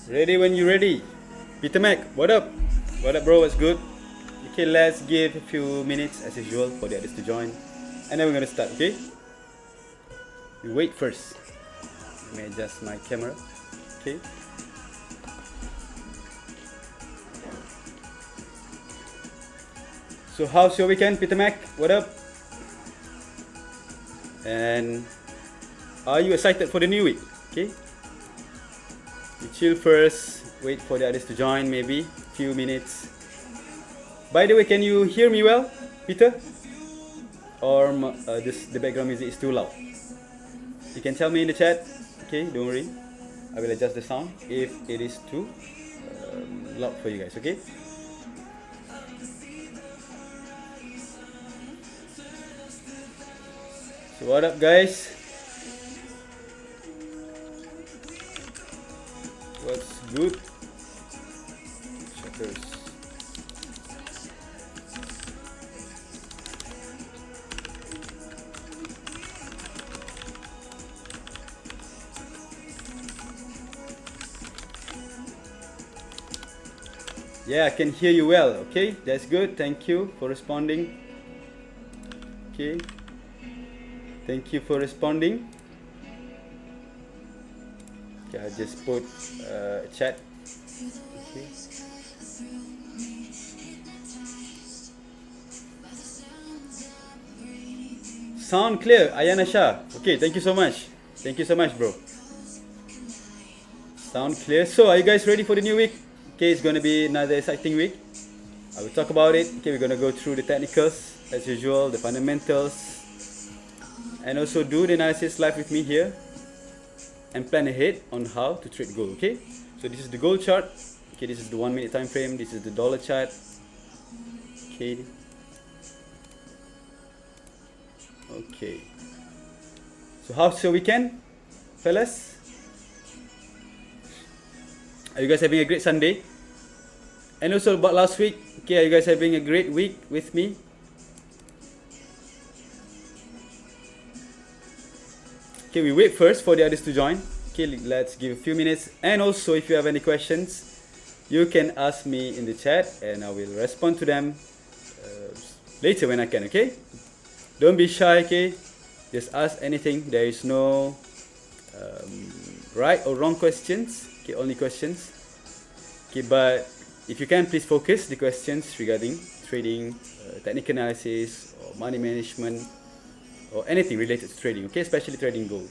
Ready when you're ready. Peter Mac, what up? What up, bro? What's good? Okay, let's give a few minutes as usual for the others to join, and then we're gonna start. Okay? You wait first. Let me adjust my camera. Okay. So how's your weekend, Peter Mac? What up? And are you excited for the new week? Okay. You chill first. Wait for the others to join. Maybe a few minutes. By the way, can you hear me well, Peter? Or the background music is too loud? You can tell me in the chat. Okay, don't worry. I will adjust the sound if it is too loud for you guys. Okay. So what up, guys? What's good? Shutters. Yeah, I can hear you well. Okay, that's good. Thank you for responding. Okay. Thank you for responding. Okay, I just put a chat. Okay. Sound clear, Ayana Shah. Okay, thank you so much. Thank you so much, bro. Sound clear. So, are you guys ready for the new week? Okay, it's gonna be another exciting week. I will talk about it. Okay, we're gonna go through the technicals as usual, the fundamentals, and also do the analysis live with me here and plan ahead on how to trade gold. Okay, so this is the gold chart. Okay, this is the 1 minute time frame. This is the dollar chart. Okay. Okay. So how's your weekend, fellas? Are you guys having a great Sunday? And also about last week. Okay, are you guys having a great week with me? Okay, we wait first for the others to join. Okay, let's give a few minutes. And also, if you have any questions, you can ask me in the chat and I will respond to them later when I can, okay? Don't be shy, okay? Just ask anything. There is no right or wrong questions. Okay, only questions. Okay, but if you can, please focus the questions regarding trading, technical analysis, or money management, or anything related to trading, okay, especially trading gold.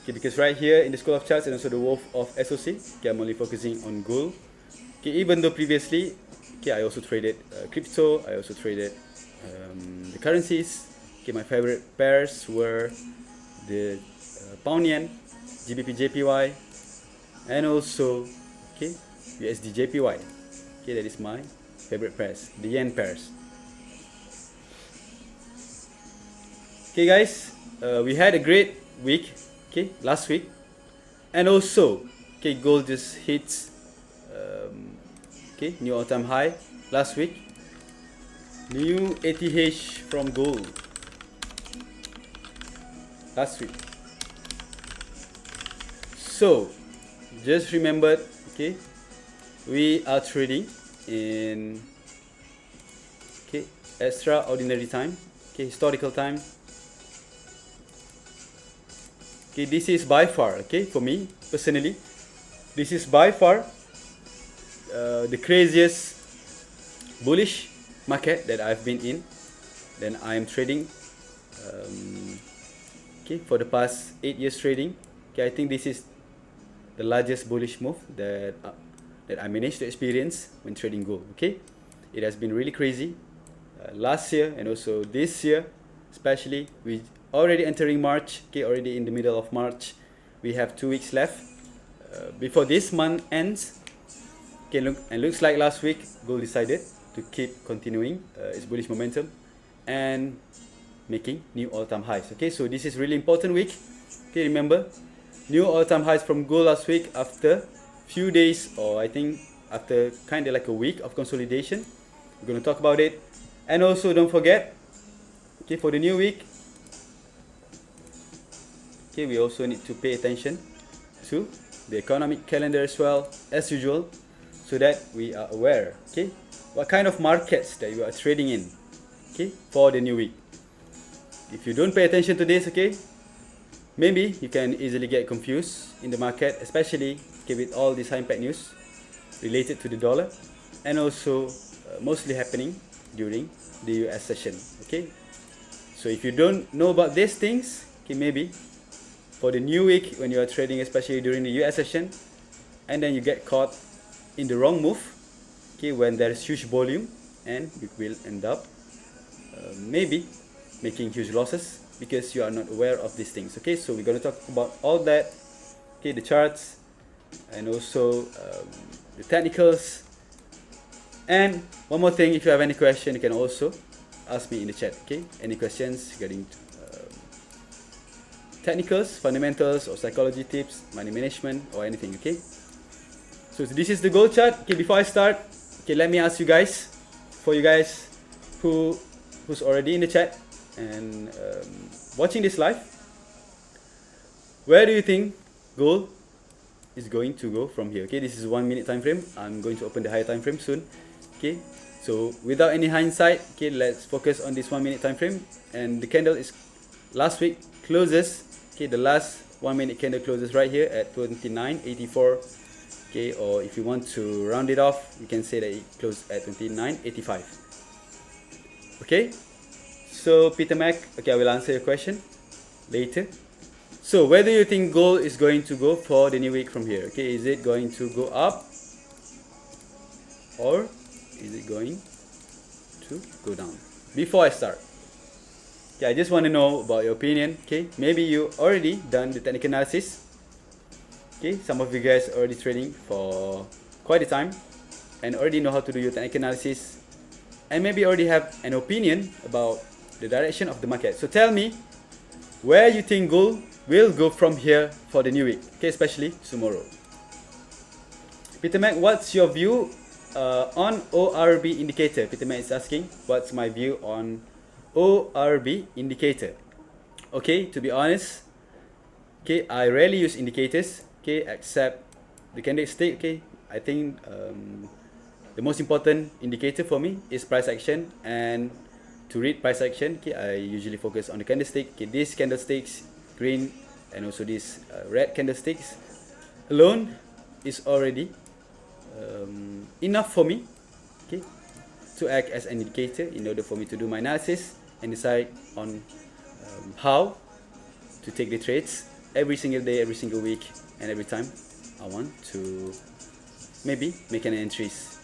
Okay, because right here in the School of Charts and also the Wolf of SOC, okay, I'm only focusing on gold. Okay, even though previously, okay, I also traded crypto, I also traded the currencies. Okay, my favorite pairs were the pound yen, GBP JPY, and also okay, USD JPY. Okay, that is my favorite pairs, the yen pairs. Okay guys, we had a great week, okay, last week, and also, okay, gold just hits, okay, new all-time high last week, new ATH from gold last week. So, just remember, okay, we are trading in, okay, extraordinary time, okay, historical time. Okay, this is by far, okay, for me personally, this is by far the craziest bullish market that I've been in. Then I am trading, okay, for the past 8 years trading. Okay, I think this is the largest bullish move that I managed to experience when trading gold. Okay, it has been really crazy last year and also this year, especially we already entering March. Okay, already in the middle of March, we have 2 weeks left before this month ends. Okay, looks like last week gold decided to keep continuing its bullish momentum and making new all-time highs. Okay, so this is really important week. Okay, remember, new all-time highs from gold last week after few days, or I think after kind of like a week of consolidation. We're going to talk about it. And also don't forget, okay, for the new week, okay, we also need to pay attention to the economic calendar as well, as usual, so that we are aware, okay, what kind of markets that you are trading in, okay, for the new week. If you don't pay attention to this, okay, maybe you can easily get confused in the market, especially, okay, with all this high impact news related to the dollar, and also mostly happening during the US session, okay. So if you don't know about these things, okay, maybe for the new week when you are trading, especially during the US session, and then you get caught in the wrong move, okay, when there is huge volume, and you will end up maybe making huge losses because you are not aware of these things, okay. So we're going to talk about all that, okay, the charts, and also the technicals. And one more thing, if you have any question, you can also ask me in the chat, okay, any questions regarding technicals, fundamentals, or psychology tips, money management, or anything, okay. So this is the gold chart. Okay, before I start, okay, let me ask you guys, for you guys who's already in the chat and watching this live, where do you think gold is going to go from here? Okay, this is 1 minute time frame. I'm going to open the higher time frame soon. Okay, so without any hindsight, okay, let's focus on this 1 minute time frame. And the candle is last week closes. Okay, the last 1 minute candle closes right here at 29.84. Okay, or if you want to round it off, you can say that it closed at 29.85. Okay, so Peter Mac, okay, I will answer your question later. So where do you think gold is going to go for the new week from here? Okay, is it going to go up, or is it going to go down? Before I start, okay, I just want to know about your opinion. Okay, maybe you already done the technical analysis. Okay, some of you guys are already trading for quite a time and already know how to do your technical analysis, and maybe already have an opinion about the direction of the market. So tell me where you think gold will go from here for the new week, okay, especially tomorrow. Peter Mac, what's your view on ORB indicator? Peter Mac is asking, what's my view on ORB indicator? Okay, to be honest, okay, I rarely use indicators, okay, except the candlestick. Okay, I think the most important indicator for me is price action, and to read price action, okay, I usually focus on the candlestick. Okay, these candlesticks, green and also these red candlesticks alone is already enough for me, okay, to act as an indicator in order for me to do my analysis and decide on how to take the trades every single day, every single week, and every time I want to maybe make an entries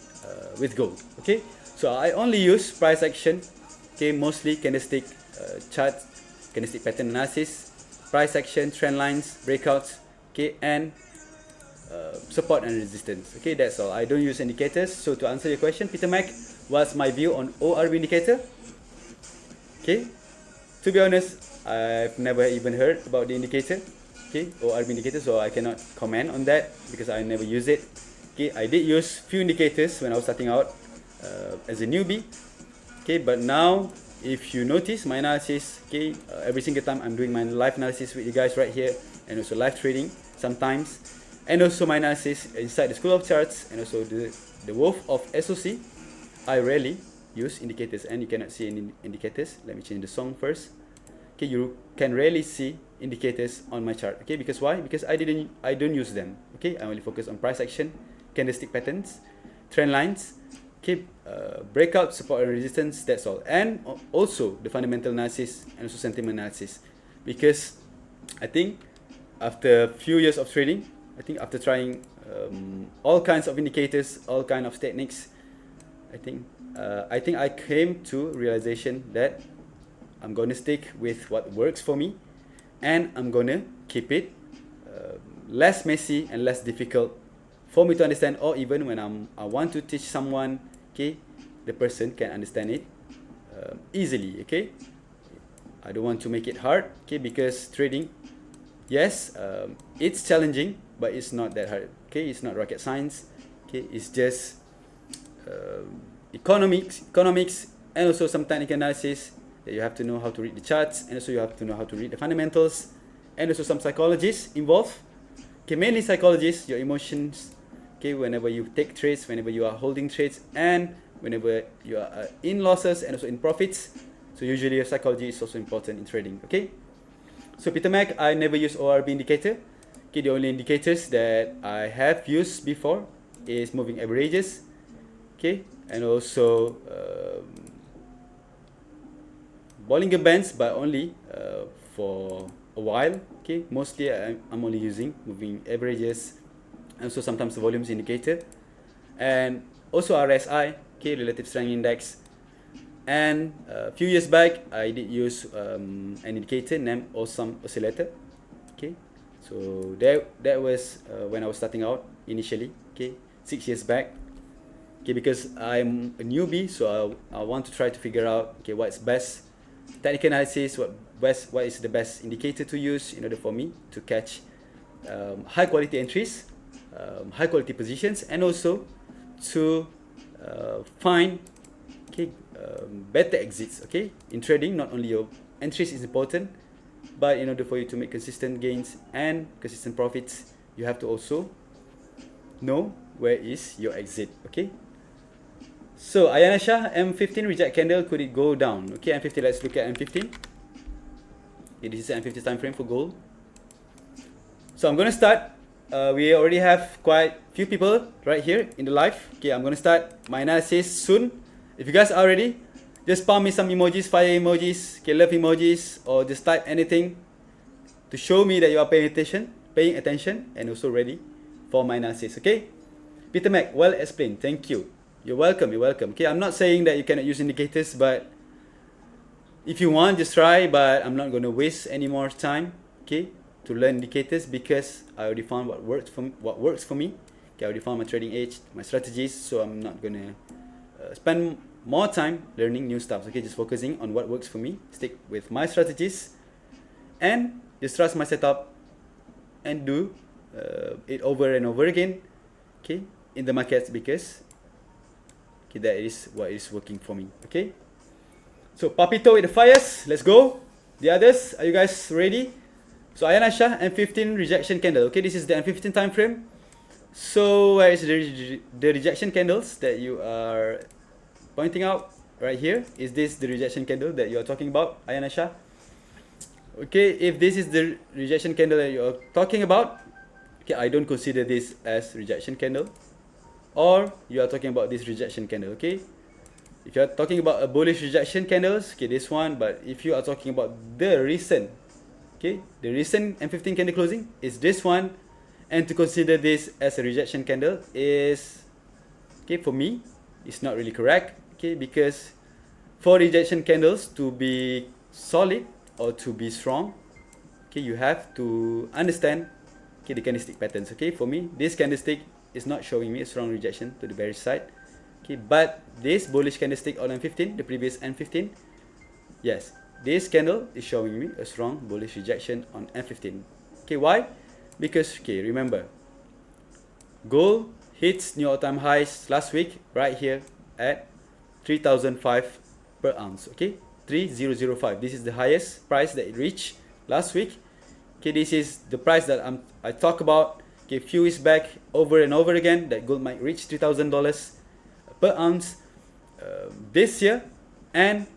with gold. Okay, so I only use price action, okay, mostly candlestick chart, candlestick pattern analysis, price action, trend lines, breakouts, okay, and support and resistance. Okay, that's all. I don't use indicators. So to answer your question, Peter Mac, what's my view on ORB indicator? Okay, to be honest, I've never even heard about the indicator, okay, ORB indicator, so I cannot comment on that because I never use it. Okay, I did use few indicators when I was starting out as a newbie, okay, but now if you notice my analysis, okay, every single time I'm doing my live analysis with you guys right here, and also live trading sometimes, and also my analysis inside the School of Charts, and also the Wolf of SOC, I rarely use indicators, and you cannot see any indicators. Let me change the song first. Okay, you can rarely see indicators on my chart. Okay, because why? Because I don't use them. Okay, I only focus on price action, candlestick patterns, trend lines, okay, breakout, support and resistance. That's all, and also the fundamental analysis and also sentiment analysis. Because I think after a few years of trading, I think after trying all kinds of indicators, all kinds of techniques, I think I came to realization that I'm gonna stick with what works for me, and I'm gonna keep it less messy and less difficult for me to understand, or even when I want to teach someone, okay, the person can understand it easily. Okay, I don't want to make it hard, okay, because trading, yes, it's challenging, but it's not that hard. Okay, it's not rocket science. Okay, it's just economics, and also some technical analysis that you have to know how to read the charts, and also you have to know how to read the fundamentals, and also some psychologists involved. Okay, mainly psychologists, your emotions, okay, whenever you take trades, whenever you are holding trades, and whenever you are in losses and also in profits. So usually your psychology is also important in trading, okay? So Peter Mac, I never use ORB indicator. Okay, the only indicators that I have used before is moving averages, okay, and also Bollinger Bands, but only for a while. Okay, mostly I'm only using moving averages, and so sometimes the volumes indicator, and also RSI, okay, relative strength index. And a few years back, I did use an indicator named Awesome Oscillator. Okay, so that was when I was starting out initially. Okay, 6 years back. Okay, because I'm a newbie, so I want to try to figure out, okay, what's best technical analysis, what is the best indicator to use in order for me to catch high quality entries, high quality positions, and also to find, okay, better exits. Okay, in trading, not only your entries is important, but in order for you to make consistent gains and consistent profits, you have to also know where is your exit. Okay. So Ayana Shah, M15 reject candle, could it go down? Okay, M15, let's look at M15. Okay, this is the M50 time frame for gold. So I'm going to start. We already have quite few people right here in the live. Okay, I'm going to start my analysis soon. If you guys are ready, just spam me some emojis, fire emojis, okay, love emojis, or just type anything to show me that you are paying attention, and also ready for my analysis. Okay, Peter Mac, well explained. Thank you. You're welcome. You're welcome. Okay, I'm not saying that you cannot use indicators, but if you want, just try. But I'm not going to waste any more time, okay, to learn indicators, because I already found what works for me. Okay, I already found my trading edge, my strategies. So I'm not going to spend more time learning new stuff. Okay, just focusing on what works for me. Stick with my strategies, and just trust my setup, and do it over and over again. Okay, in the markets, because that is what is working for me. Okay, so Papito with the fires, let's go. The others, are you guys ready? So Ayana Shah, M15 rejection candle. Okay, this is the M15 time frame. So where is the rejection candles that you are pointing out right here? Is this the rejection candle that you are talking about, Ayana Shah? Okay, if this is the rejection candle that you are talking about, okay, I don't consider this as rejection candle. Or you are talking about this rejection candle. Okay, if you are talking about a bullish rejection candles, okay, this one. But if you are talking about the recent, okay, the recent M15 candle closing is this one, and to consider this as a rejection candle is, okay, for me, it's not really correct. Okay, because for rejection candles to be solid or to be strong, okay, you have to understand, okay, the candlestick patterns. Okay, for me, this candlestick is not showing me a strong rejection to the bearish side. Okay, but this bullish candlestick on M15, the previous M15, yes, this candle is showing me a strong bullish rejection on M15. Okay, why? Because, okay, remember, gold hits new all-time highs last week right here at 3,005 per ounce. Okay, 3005. This is the highest price that it reached last week. Okay, this is the price that I talk about, okay, few weeks back, over and over again, that gold might reach $3,000 per ounce this year, and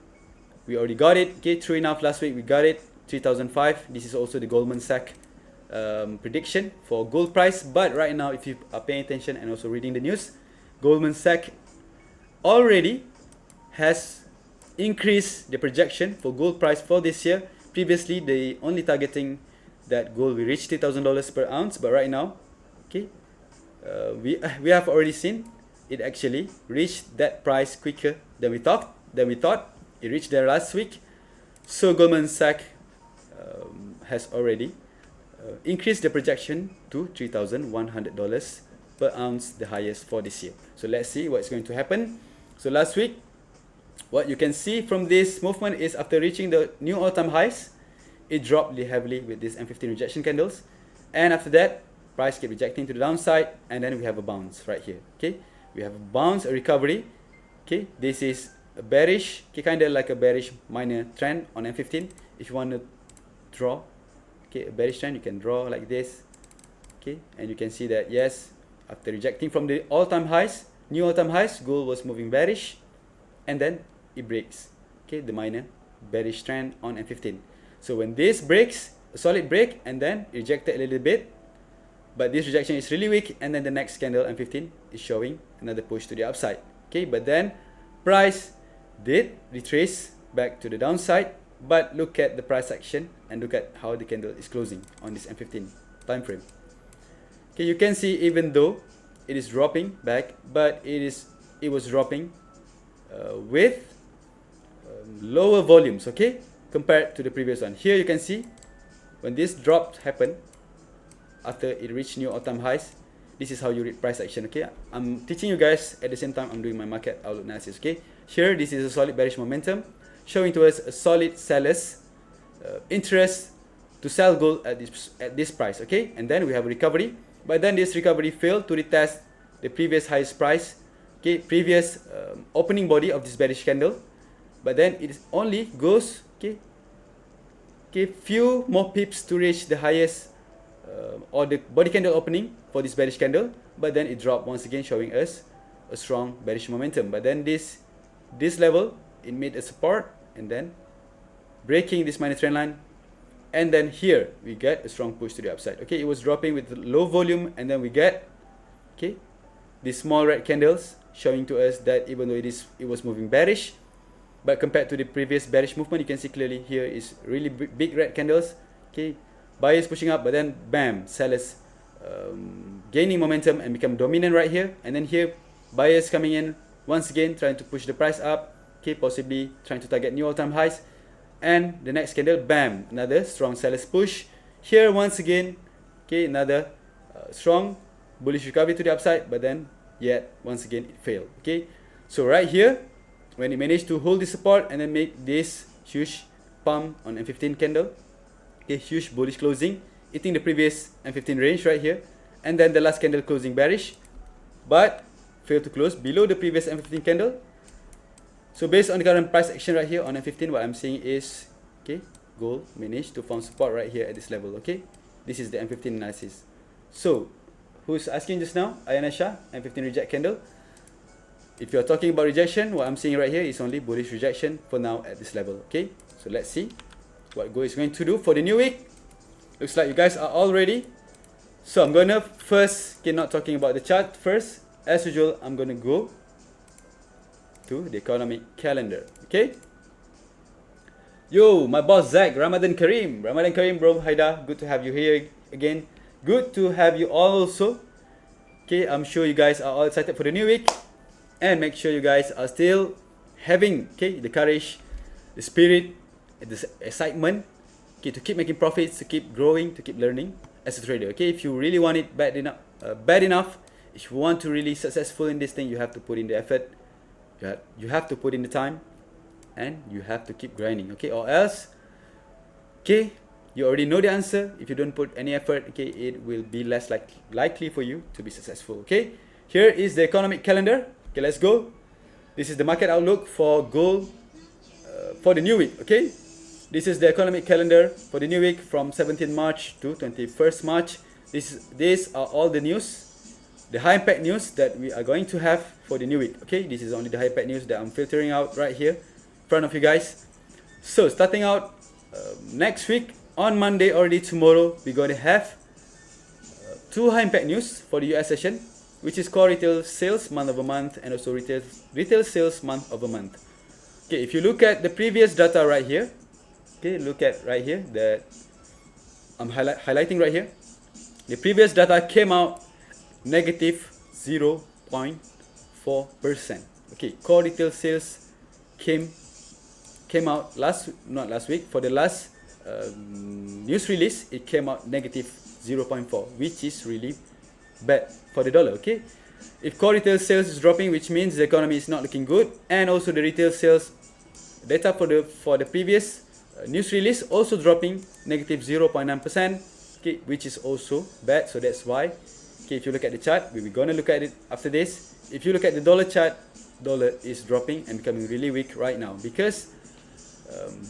we already got it. Okay, true enough, last week we got it, 3,005. This is also the Goldman Sachs prediction for gold price. But right now, if you are paying attention and also reading the news, Goldman Sachs already has increased the projection for gold price for this year. Previously, they only targeting that gold will reach $3,000 per ounce, but right now, okay, we have already seen it actually reached that price quicker than we thought. It reached there last week. So Goldman Sachs has already increased the projection to $3,100 per ounce, the highest for this year. So let's see what's going to happen. So last week, what you can see from this movement is after reaching the new all-time highs, it dropped really heavily with this M15 rejection candles, and after that, price kept rejecting to the downside, and then we have a bounce right here. Okay, we have a bounce, a recovery. Okay, this is a bearish, okay, kind of like a bearish minor trend on M15. If you want to draw, okay, a bearish trend, you can draw like this. Okay, and you can see that yes, after rejecting from the all-time highs, new all-time highs, gold was moving bearish, and then it breaks. Okay, the minor bearish trend on M15. So when this breaks, a solid break, and then rejected a little bit, but this rejection is really weak, and then the next candle M15 is showing another push to the upside. Okay, but then price did retrace back to the downside, but look at the price action and look at how the candle is closing on this M15 time frame. Okay, you can see even though it is dropping back, but it was dropping with lower volumes, okay, compared to the previous one. Here you can see when this drop happened after it reached new all-time highs, this is how you read price action. Okay, I'm teaching you guys at the same time I'm doing my market outlook analysis. Okay, here this is a solid bearish momentum showing to us a solid sellers interest to sell gold at this price. Okay, and then we have a recovery, but then this recovery failed to retest the previous highest price, okay, previous opening body of this bearish candle, but then it only goes few more pips to reach the highest or the body candle opening for this bearish candle, but then it dropped once again, showing us a strong bearish momentum. But then this level, it made a support, and then breaking this minor trend line, and then here we get a strong push to the upside. Okay, it was dropping with low volume, and then we get these small red candles showing to us that even though it was moving bearish, but compared to the previous bearish movement, you can see clearly here is really big red candles. Okay, buyers pushing up, but then bam, sellers gaining momentum and become dominant right here, and then here buyers coming in once again trying to push the price up, okay, possibly trying to target new all-time highs, and the next candle, bam, another strong sellers push here once again. Okay, another strong bullish recovery to the upside, but then yet once again it failed. Okay, so right here when it managed to hold the support and then make this huge pump on M15 candle, okay, huge bullish closing, hitting the previous M15 range right here, and then the last candle closing bearish, but failed to close below the previous M15 candle. So based on the current price action right here on M15, what I'm seeing is, okay, gold managed to form support right here at this level. Okay, this is the M15 analysis. So who's asking just now? Ayana Shah, M15 reject candle. If you're talking about rejection, what I'm seeing right here is only bullish rejection for now at this level. Okay, so let's see what gold is going to do for the new week. Looks like you guys are all ready. So I'm gonna first, okay, not talking about the chart first. As usual, I'm gonna go to the economic calendar. Okay. Yo, my boss Zach, Ramadan Kareem. Ramadan Kareem, bro. Haida, good to have you here again. Good to have you all also. Okay, I'm sure you guys are all excited for the new week. And make sure you guys are still having, okay, the courage, the spirit, the excitement, okay, to keep making profits, to keep growing, to keep learning as a trader. Okay, if you really want it bad enough, if you want to really successful in this thing, you have to put in the effort, you have to put in the time, and you have to keep grinding. Okay, or else, okay, you already know the answer. If you don't put any effort, okay, it will be less likely for you to be successful. Okay, here is the economic calendar. Okay, let's go. This is the market outlook for gold for the new week. Okay, this is the economic calendar for the new week from 17th March to 21st March. These are all the news, the high impact news that we are going to have for the new week. Okay, this is only the high impact news that I'm filtering out right here in front of you guys. So starting out next week on Monday, already tomorrow, we're going to have two high impact news for the US session, which is core retail sales month over month and also retail sales month over month. Okay, if you look at the previous data right here, okay, look at right here that I'm highlighting right here. The previous data came out negative 0.4%. Okay, core retail sales came out not last week, for the last news release, it came out negative 0.4, which is really bad for the dollar. Okay, if core retail sales is dropping, which means the economy is not looking good, and also the retail sales data for the previous news release also dropping negative 0.9%, okay, which is also bad. So that's why, okay, if you look at the chart, we're gonna look at it after this. If you look at the dollar chart, dollar is dropping and becoming really weak right now because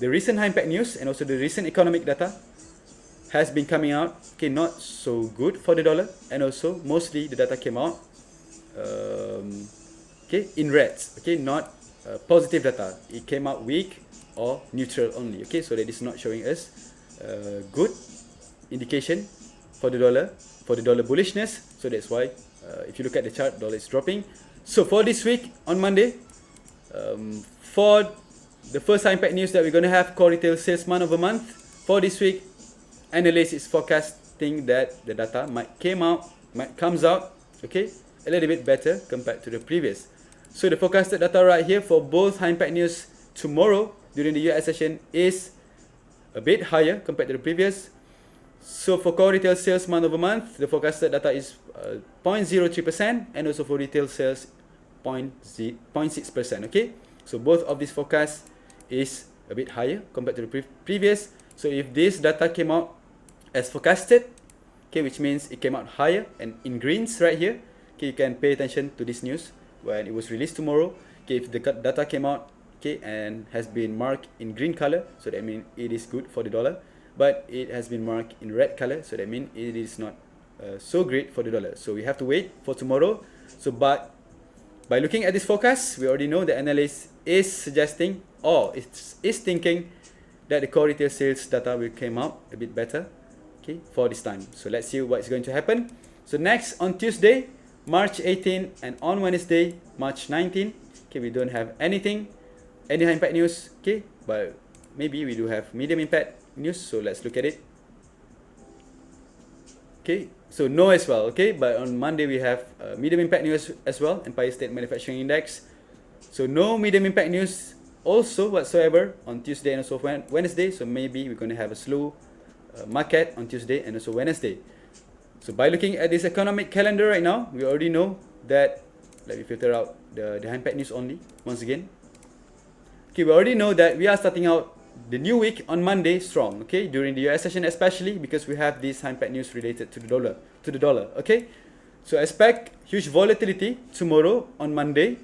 the recent high impact news and also the recent economic data has been coming out, okay, not so good for the dollar, and also mostly the data came out okay, in reds, okay, not positive data. It came out weak or neutral only, okay, so that is not showing us good indication for the dollar bullishness. So that's why if you look at the chart, dollar is dropping. So for this week on Monday, for the first impact news that we're going to have, core retail sales month over month for this week, analyst is forecasting that the data might comes out, okay, a little bit better compared to the previous. So the forecasted data right here for both high impact news tomorrow during the US session is a bit higher compared to the previous. So for core retail sales month over month, the forecasted data is 0.03%, and also for retail sales 0.6%, okay. So both of these forecasts is a bit higher compared to the previous. So if this data came out as forecasted, okay, which means it came out higher and in greens right here, okay, you can pay attention to this news when it was released tomorrow. Okay, if the data came out, okay, and has been marked in green color, so that means it is good for the dollar. But it has been marked in red color, so that means it is not so great for the dollar. So we have to wait for tomorrow. So but by looking at this forecast, we already know the analyst is suggesting, or is thinking, that the core retail sales data will come out a bit better, okay, for this time. So let's see what's going to happen. So next on Tuesday, March 18, and on Wednesday, March 19, okay, we don't have any high impact news, okay, but maybe we do have medium impact news. So let's look at it. Okay, so no as well, okay, but on Monday we have medium impact news as well, Empire State Manufacturing Index. So no medium impact news also whatsoever on Tuesday and also Wednesday. So maybe we're going to have a slow market on Tuesday and also Wednesday. So by looking at this economic calendar right now, we already know that, let me filter out the high impact news only once again. Okay, we already know that we are starting out the new week on Monday strong, okay, during the US session, especially because we have this high impact news related to the dollar, okay. So expect huge volatility tomorrow on Monday,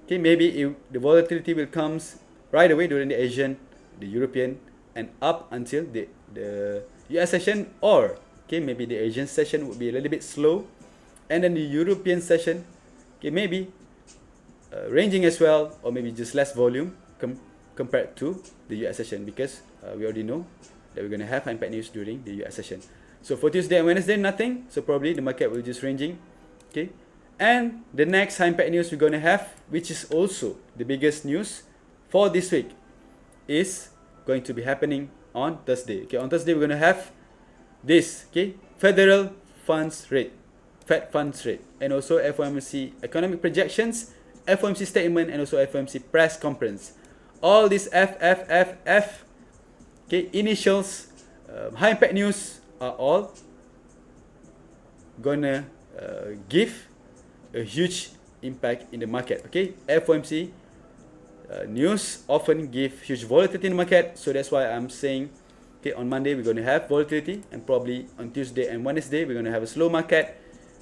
okay. Maybe the volatility will comes right away during the Asian, the European, and up until the US session, or okay, maybe the Asian session would be a little bit slow, and then the European session, okay, maybe ranging as well, or maybe just less volume compared to the US session, because we already know that we're going to have high impact news during the US session. So for Tuesday and Wednesday, nothing. So probably the market will just ranging, okay. And the next high impact news we're going to have, which is also the biggest news for this week, is going to be happening on Thursday. Okay, on Thursday we're going to have this, okay, federal funds rate, Fed funds rate, and also FOMC economic projections, FOMC statement, and also FOMC press conference. All these FFFF, okay, initials, high impact news are all gonna give a huge impact in the market. Okay, FOMC news often give huge volatility in the market, so that's why I'm saying, okay, on Monday we're gonna have volatility, and probably on Tuesday and Wednesday we're gonna have a slow market,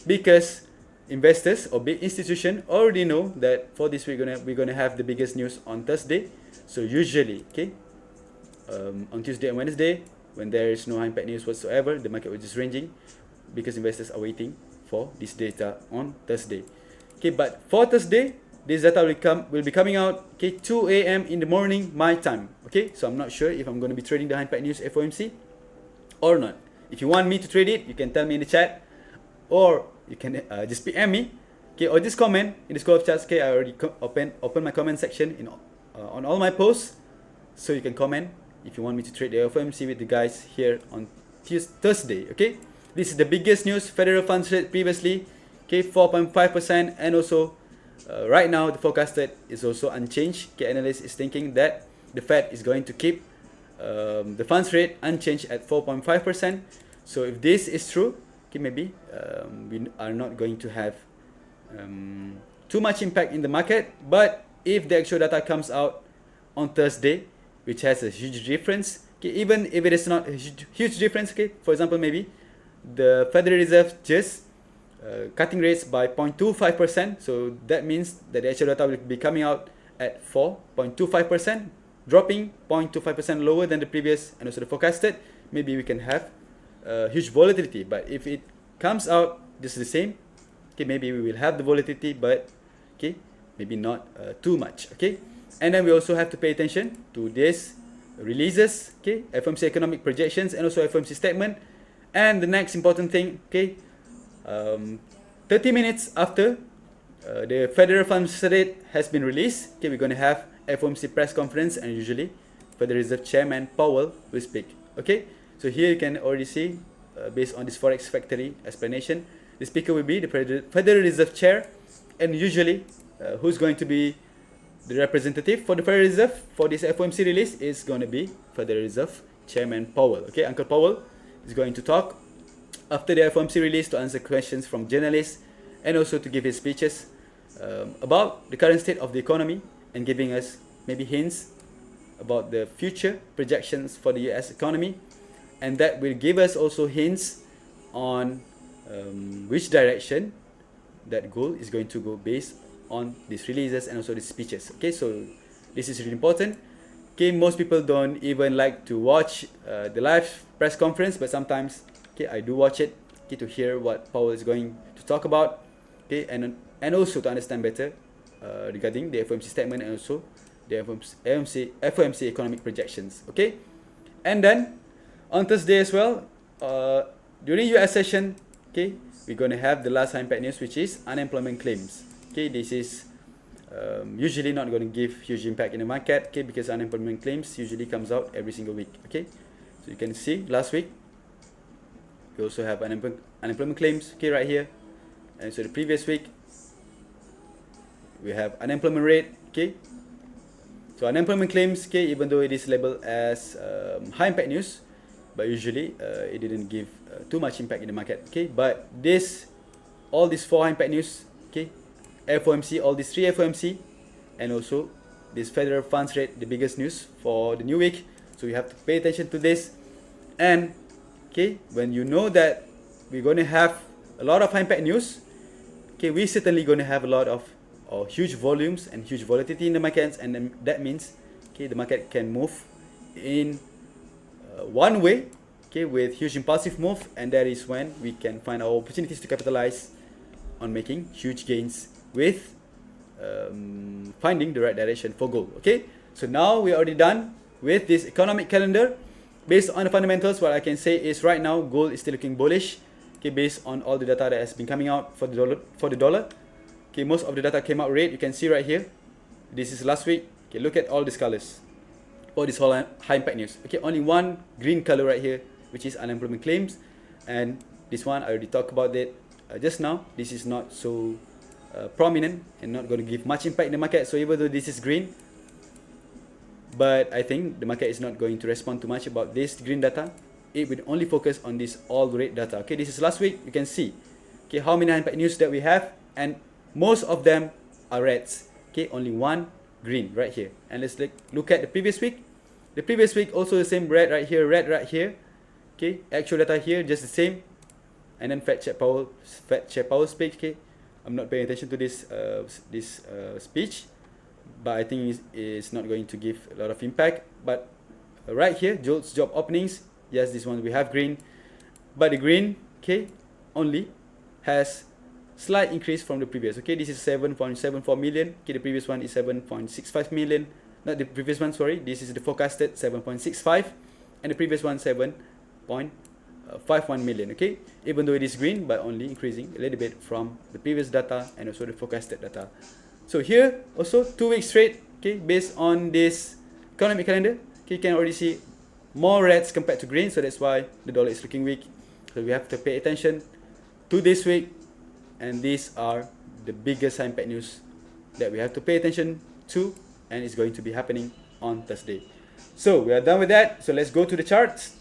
because investors or big institution already know that for this week we're gonna have the biggest news on Thursday. So usually, okay, on Tuesday and Wednesday, when there is no high impact news whatsoever, the market will just ranging, because investors are waiting for this data on Thursday. Okay, but for Thursday, this data will be coming out, okay, 2 a.m. in the morning my time. Okay, so I'm not sure if I'm going to be trading the high impact news FOMC or not. If you want me to trade it, you can tell me in the chat, or you can just PM me, okay, or just comment in the School of Charts. Okay, I already open my comment section on all my posts, so you can comment if you want me to trade the FOMC with the guys here on Thursday. Okay, this is the biggest news. Federal funds rate previously, okay, 4.5%, and also right now the forecasted is also unchanged. Okay, analyst is thinking that the Fed is going to keep the funds rate unchanged at 4.5%. So if this is true, okay, maybe we are not going to have too much impact in the market. But if the actual data comes out on Thursday, which has a huge difference, okay, even if it is not a huge difference, okay, for example, maybe the Federal Reserve just cutting rates by 0.25%, so that means that the actual data will be coming out at 4.25%, dropping 0.25% lower than the previous and also the forecasted. Maybe we can have huge volatility. But if it comes out just the same, okay, maybe we will have the volatility, but okay, maybe not too much. Okay, and then we also have to pay attention to this releases, okay, FOMC economic projections, and also FOMC statement. And the next important thing, okay, 30 minutes after the federal funds rate has been released, okay, we're going to have FOMC press conference, and usually Federal Reserve Chairman Powell will speak. Okay, so here you can already see, based on this Forex Factory explanation, the speaker will be the Federal Reserve Chair, and usually who's going to be the representative for the Federal Reserve for this FOMC release is going to be Federal Reserve Chairman Powell. Okay, Uncle Powell is going to talk after the FOMC release to answer questions from journalists, and also to give his speeches about the current state of the economy, and giving us maybe hints about the future projections for the US economy, and that will give us also hints on which direction that goal is going to go based on these releases and also these speeches. Okay, so this is really important. Okay, most people don't even like to watch the live press conference, but sometimes, okay, I do watch it, okay, to hear what Powell is going to talk about, okay, and also to understand better regarding the FOMC statement, and also the FOMC economic projections. Okay, and then on Thursday as well, during US session, okay, we're going to have the last high impact news, which is unemployment claims. Okay, this is usually not going to give huge impact in the market, okay, because unemployment claims usually comes out every single week. Okay, so you can see last week we also have unemployment claims, okay, right here, and so the previous week we have unemployment rate. Okay, so unemployment claims, okay, even though it is labeled as high impact news, but usually it didn't give too much impact in the market. Okay, but all these 4 high impact news, okay, FOMC, all these 3 FOMC, and also this federal funds rate, the biggest news for the new week. So you have to pay attention to this. And okay, when you know that we're going to have a lot of high impact news, okay, we're certainly going to have a lot of huge volumes and huge volatility in the markets, and then that means, okay, the market can move in one way, okay, with huge impulsive move, and that is when we can find our opportunities to capitalize on making huge gains with finding the right direction for gold. Okay, so now we're already done with this economic calendar. Based on the fundamentals, what I can say is right now gold is still looking bullish, okay, based on all the data that has been coming out for the dollar. Okay, most of the data came out red. You can see right here, this is last week. Okay, look at all these colors, all this whole high impact news. Okay, only one green color right here, which is unemployment claims, and this one I already talked about it just now. This is not so prominent and not going to give much impact in the market. So even though this is green, but I think the market is not going to respond too much about this green data. It will only focus on this all red data. Okay, this is last week. You can see, okay, how many high impact news that we have, and most of them are reds. Okay, only one green right here. And let's look at the previous week. The previous week also the same, red right here, red right here. Okay, actual data here just the same. And then Fed Chair Powell speech. Okay, I'm not paying attention to this speech, but I think it's not going to give a lot of impact. But right here, JOLTS job openings, yes, this one we have green, but the green, okay, only has slight increase from the previous. Okay, this is 7.74 million. Okay, the previous one is 7.65 million. Not the previous one, sorry. This is the forecasted 7.65, and the previous one 7.51 million. Okay, even though it is green, but only increasing a little bit from the previous data and also the forecasted data. So here also 2 weeks straight, okay, based on this economic calendar, okay, you can already see more reds compared to green, so that's why the dollar is looking weak. So we have to pay attention to this week, and these are the biggest high impact news that we have to pay attention to, and it's going to be happening on Thursday. So we are done with that. So let's go to the charts.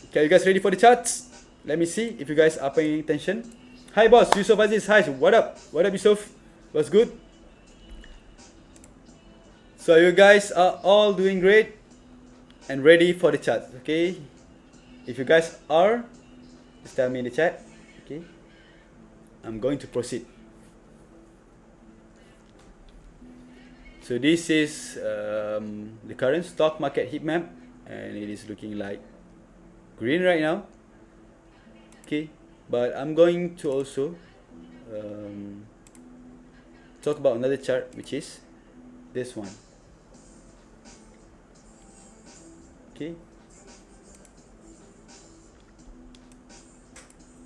Okay, are you guys ready for the charts? Let me see if you guys are paying attention. Hi boss, Yusuf Aziz. Hi, what up? What up, Yusuf? What's good? So you guys are all doing great and ready for the charts. Okay, if you guys are, just tell me in the chat. Okay, I'm going to proceed. So this is the current stock market heat map, and it is looking like green right now. Okay, but I'm going to also talk about another chart, which is this one. Okay,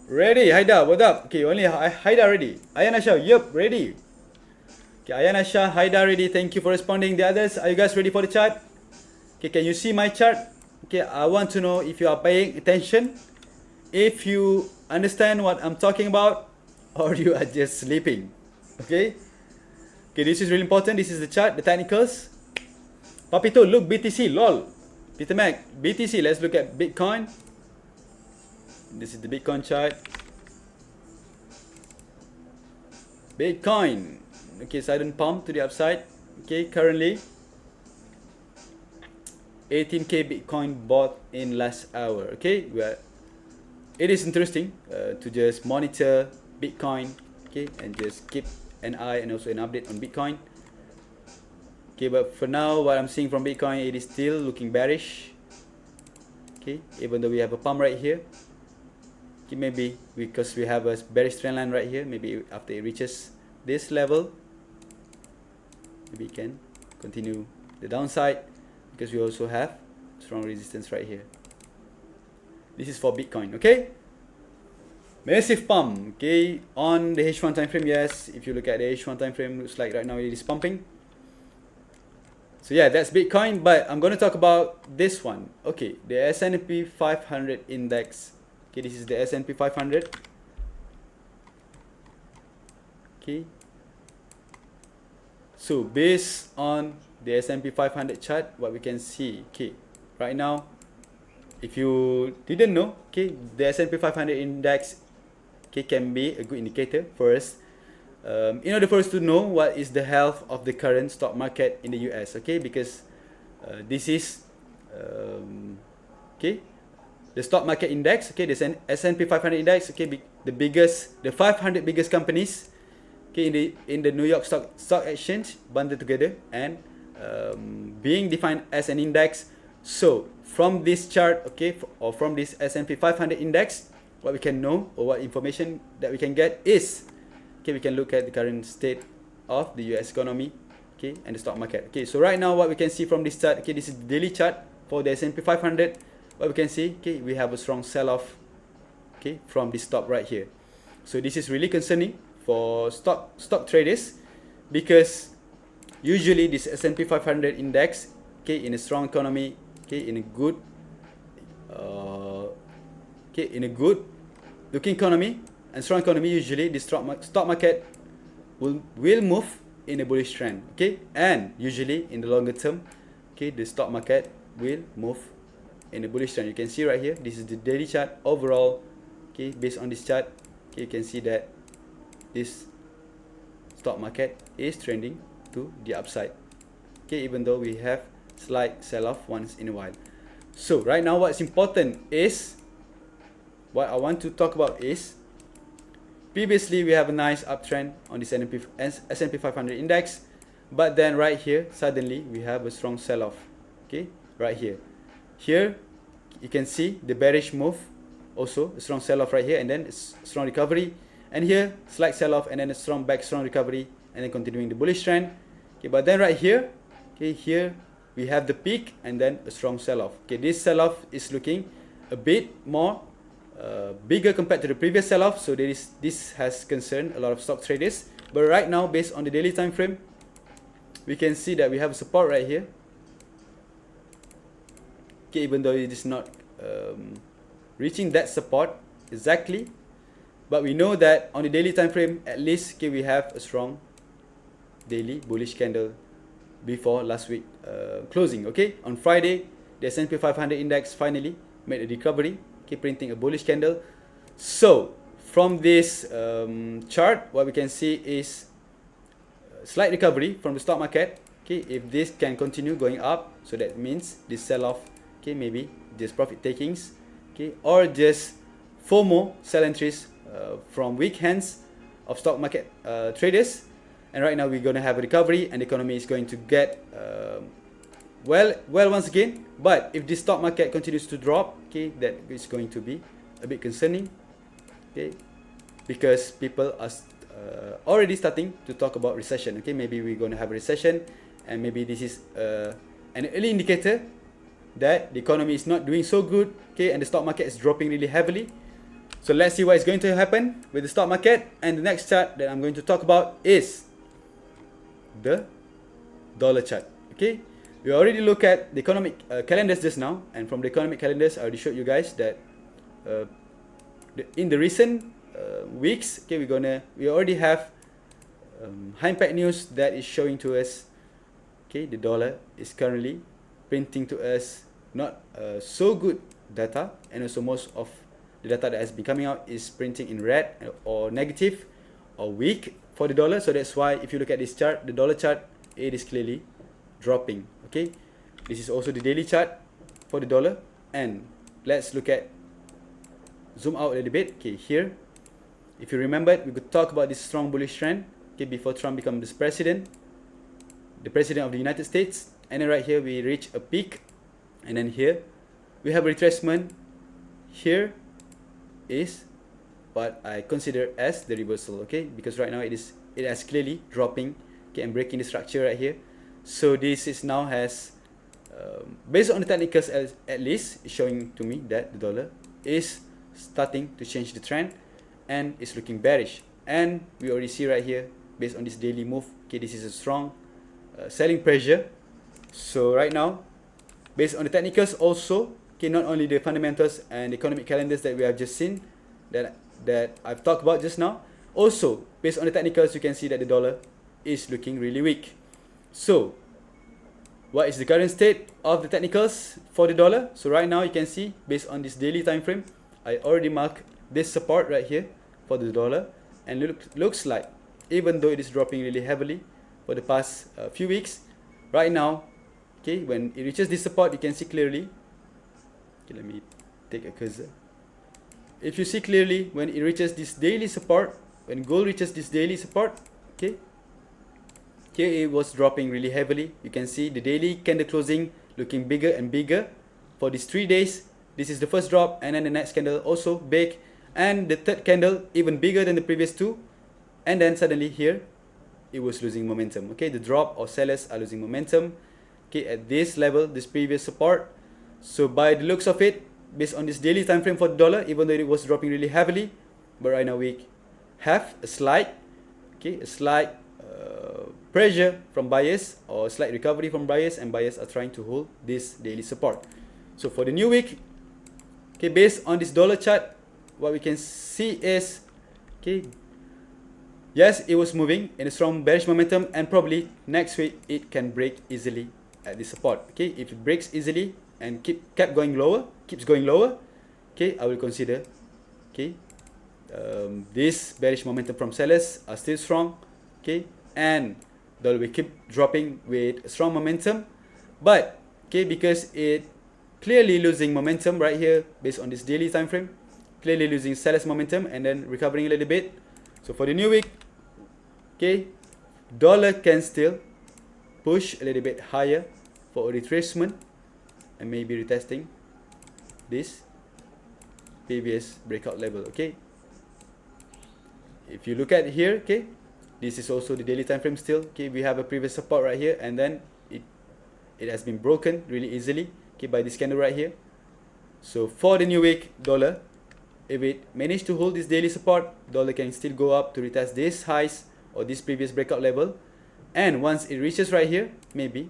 ready? Haida, what up? Okay, only Haida ready. Ayana Shah, yup, ready. Okay, Ayana Shah, Haida ready. Thank you for responding. The others, are you guys ready for the chart? Okay, can you see my chart? Okay, I want to know if you are paying attention, if you understand what I'm talking about, or you are just sleeping. Okay? Okay, this is really important. This is the chart, the technicals. Papito, look, BTC, lol. Peter Mac, BTC, let's look at Bitcoin. This is the Bitcoin chart. Bitcoin. Okay, sudden pump to the upside. Okay, currently 18k Bitcoin bought in last hour. Okay, it is interesting to just monitor Bitcoin, okay, and just keep an eye and also an update on Bitcoin. Okay, but for now, what I'm seeing from Bitcoin, it is still looking bearish. Okay, even though we have a pump right here. Okay, maybe because we have a bearish trend line right here, maybe after it reaches this level, maybe it can continue the downside, because we also have strong resistance right here. This is for Bitcoin, okay? Massive pump, okay? On the H1 time frame, yes. If you look at the H1 time frame, looks like right now it is pumping. So yeah, that's Bitcoin, but I'm going to talk about this one. Okay, the S&P 500 index. Okay, this is the S&P 500. Okay. So based on the S&P 500 chart, what we can see, okay, right now, if you didn't know, okay, the S&P 500 index, okay, can be a good indicator for us. In order for us to know what is the health of the current stock market in the US, okay, because this is okay, the stock market index, okay, the S&P 500 index, okay, the 500 biggest companies, okay, in the New York Stock Exchange bundled together and being defined as an index. So from this chart, okay, or from this S&P 500 index, what we can know or what information that we can get is, okay, we can look at the current state of the US economy, okay, and the stock market. Okay, so right now what we can see from this chart, okay, this is the daily chart for the S&P 500. What we can see, okay, we have a strong sell-off, okay, from this top right here. So this is really concerning for stock traders, because usually this S&P 500 index, okay, in a strong economy, okay, in a good looking economy and strong economy, usually the stock market will move in a bullish trend, okay, and usually in the longer term, okay, the stock market will move in a bullish trend. You can see right here, this is the daily chart overall, okay, based on this chart, okay, you can see that this stock market is trending to the upside, okay, even though we have slight sell-off once in a while. So right now what's important is, what I want to talk about is, previously we have a nice uptrend on this S&P 500 index, but then right here suddenly we have a strong sell-off, okay, right here. Here you can see the bearish move, also a strong sell-off right here, and then a strong recovery, and here slight sell-off, and then a strong recovery, and then continuing the bullish trend, okay. But then right here, okay, here we have the peak and then a strong sell-off, okay. This sell-off is looking a bit more bigger compared to the previous sell-off, so this has concerned a lot of stock traders. But right now, based on the daily time frame, we can see that we have a support right here, okay, even though it is not reaching that support exactly, but we know that on the daily time frame, at least, okay, we have a strong daily bullish candle before last week closing, okay. On Friday, the S&P 500 index finally made a recovery, okay, printing a bullish candle. So from this chart, what we can see is slight recovery from the stock market, okay. If this can continue going up, so that means this sell-off, okay, maybe just profit takings, okay, or just FOMO sell entries from weak hands of stock market traders. And right now we're going to have a recovery, and the economy is going to get well once again. But if the stock market continues to drop, okay, that is going to be a bit concerning, okay, because people are already starting to talk about recession. Okay, maybe we're going to have a recession, and maybe this is an early indicator that the economy is not doing so good. Okay, and the stock market is dropping really heavily. So let's see what is going to happen with the stock market. And the next chart that I'm going to talk about is the dollar chart. Okay, we already look at the economic calendars just now, and from the economic calendars I already showed you guys that in the recent weeks, okay, we already have high impact news that is showing to us, okay, the dollar is currently printing to us not so good data, and also most of the data that has been coming out is printing in red or negative or weak for the dollar. So that's why if you look at this chart, the dollar chart, it is clearly dropping. Okay, this is also the daily chart for the dollar, and let's look at, zoom out a little bit. Okay, here, if you remember, we could talk about this strong bullish trend, okay, before Trump becomes the president of the United States. And then right here we reach a peak, and then here we have a retracement. Here is what I consider as the reversal, okay, because right now it has clearly dropping, okay, and breaking the structure right here. So this is now has based on the technicals at least, it's showing to me that the dollar is starting to change the trend and it's looking bearish. And we already see right here, based on this daily move, okay, this is a strong selling pressure. So right now, based on the technicals also, okay, not only the fundamentals and the economic calendars that we have just seen, that I've talked about just now, also based on the technicals, you can see that the dollar is looking really weak. So what is the current state of the technicals for the dollar? So right now you can see, based on this daily time frame, I already marked this support right here for the dollar, and looks like, even though it is dropping really heavily for the past few weeks, right now, okay, when it reaches this support, you can see clearly. Okay, let me take a cursor. If you see clearly, when it reaches this daily support, when gold reaches this daily support, okay, here it was dropping really heavily. You can see the daily candle closing looking bigger and bigger for these 3 days. This is the first drop, and then the next candle also big, and the third candle even bigger than the previous two, and then suddenly here it was losing momentum. Okay, the drop or sellers are losing momentum, okay, at this level, this previous support. So by the looks of it, based on this daily time frame for the dollar, even though it was dropping really heavily, but right now we have a slight, okay, a slight pressure from buyers, or slight recovery from buyers, and buyers are trying to hold this daily support. So for the new week, okay, based on this dollar chart, what we can see is, okay, yes, it was moving in a strong bearish momentum, and probably next week it can break easily at this support. Okay, if it breaks easily and keeps going lower, okay, I will consider, okay, this bearish momentum from sellers are still strong, okay, and dollar will keep dropping with strong momentum. But okay, because it clearly losing momentum right here based on this daily time frame, clearly losing sellers momentum and then recovering a little bit. So for the new week, okay, dollar can still push a little bit higher for a retracement and maybe retesting this previous breakout level. Okay, if you look at here, okay, this is also the daily time frame still. Okay, we have a previous support right here, and then it has been broken really easily, okay, by this candle right here. So for the new week, dollar, if it managed to hold this daily support, dollar can still go up to retest this highs or this previous breakout level. And once it reaches right here, maybe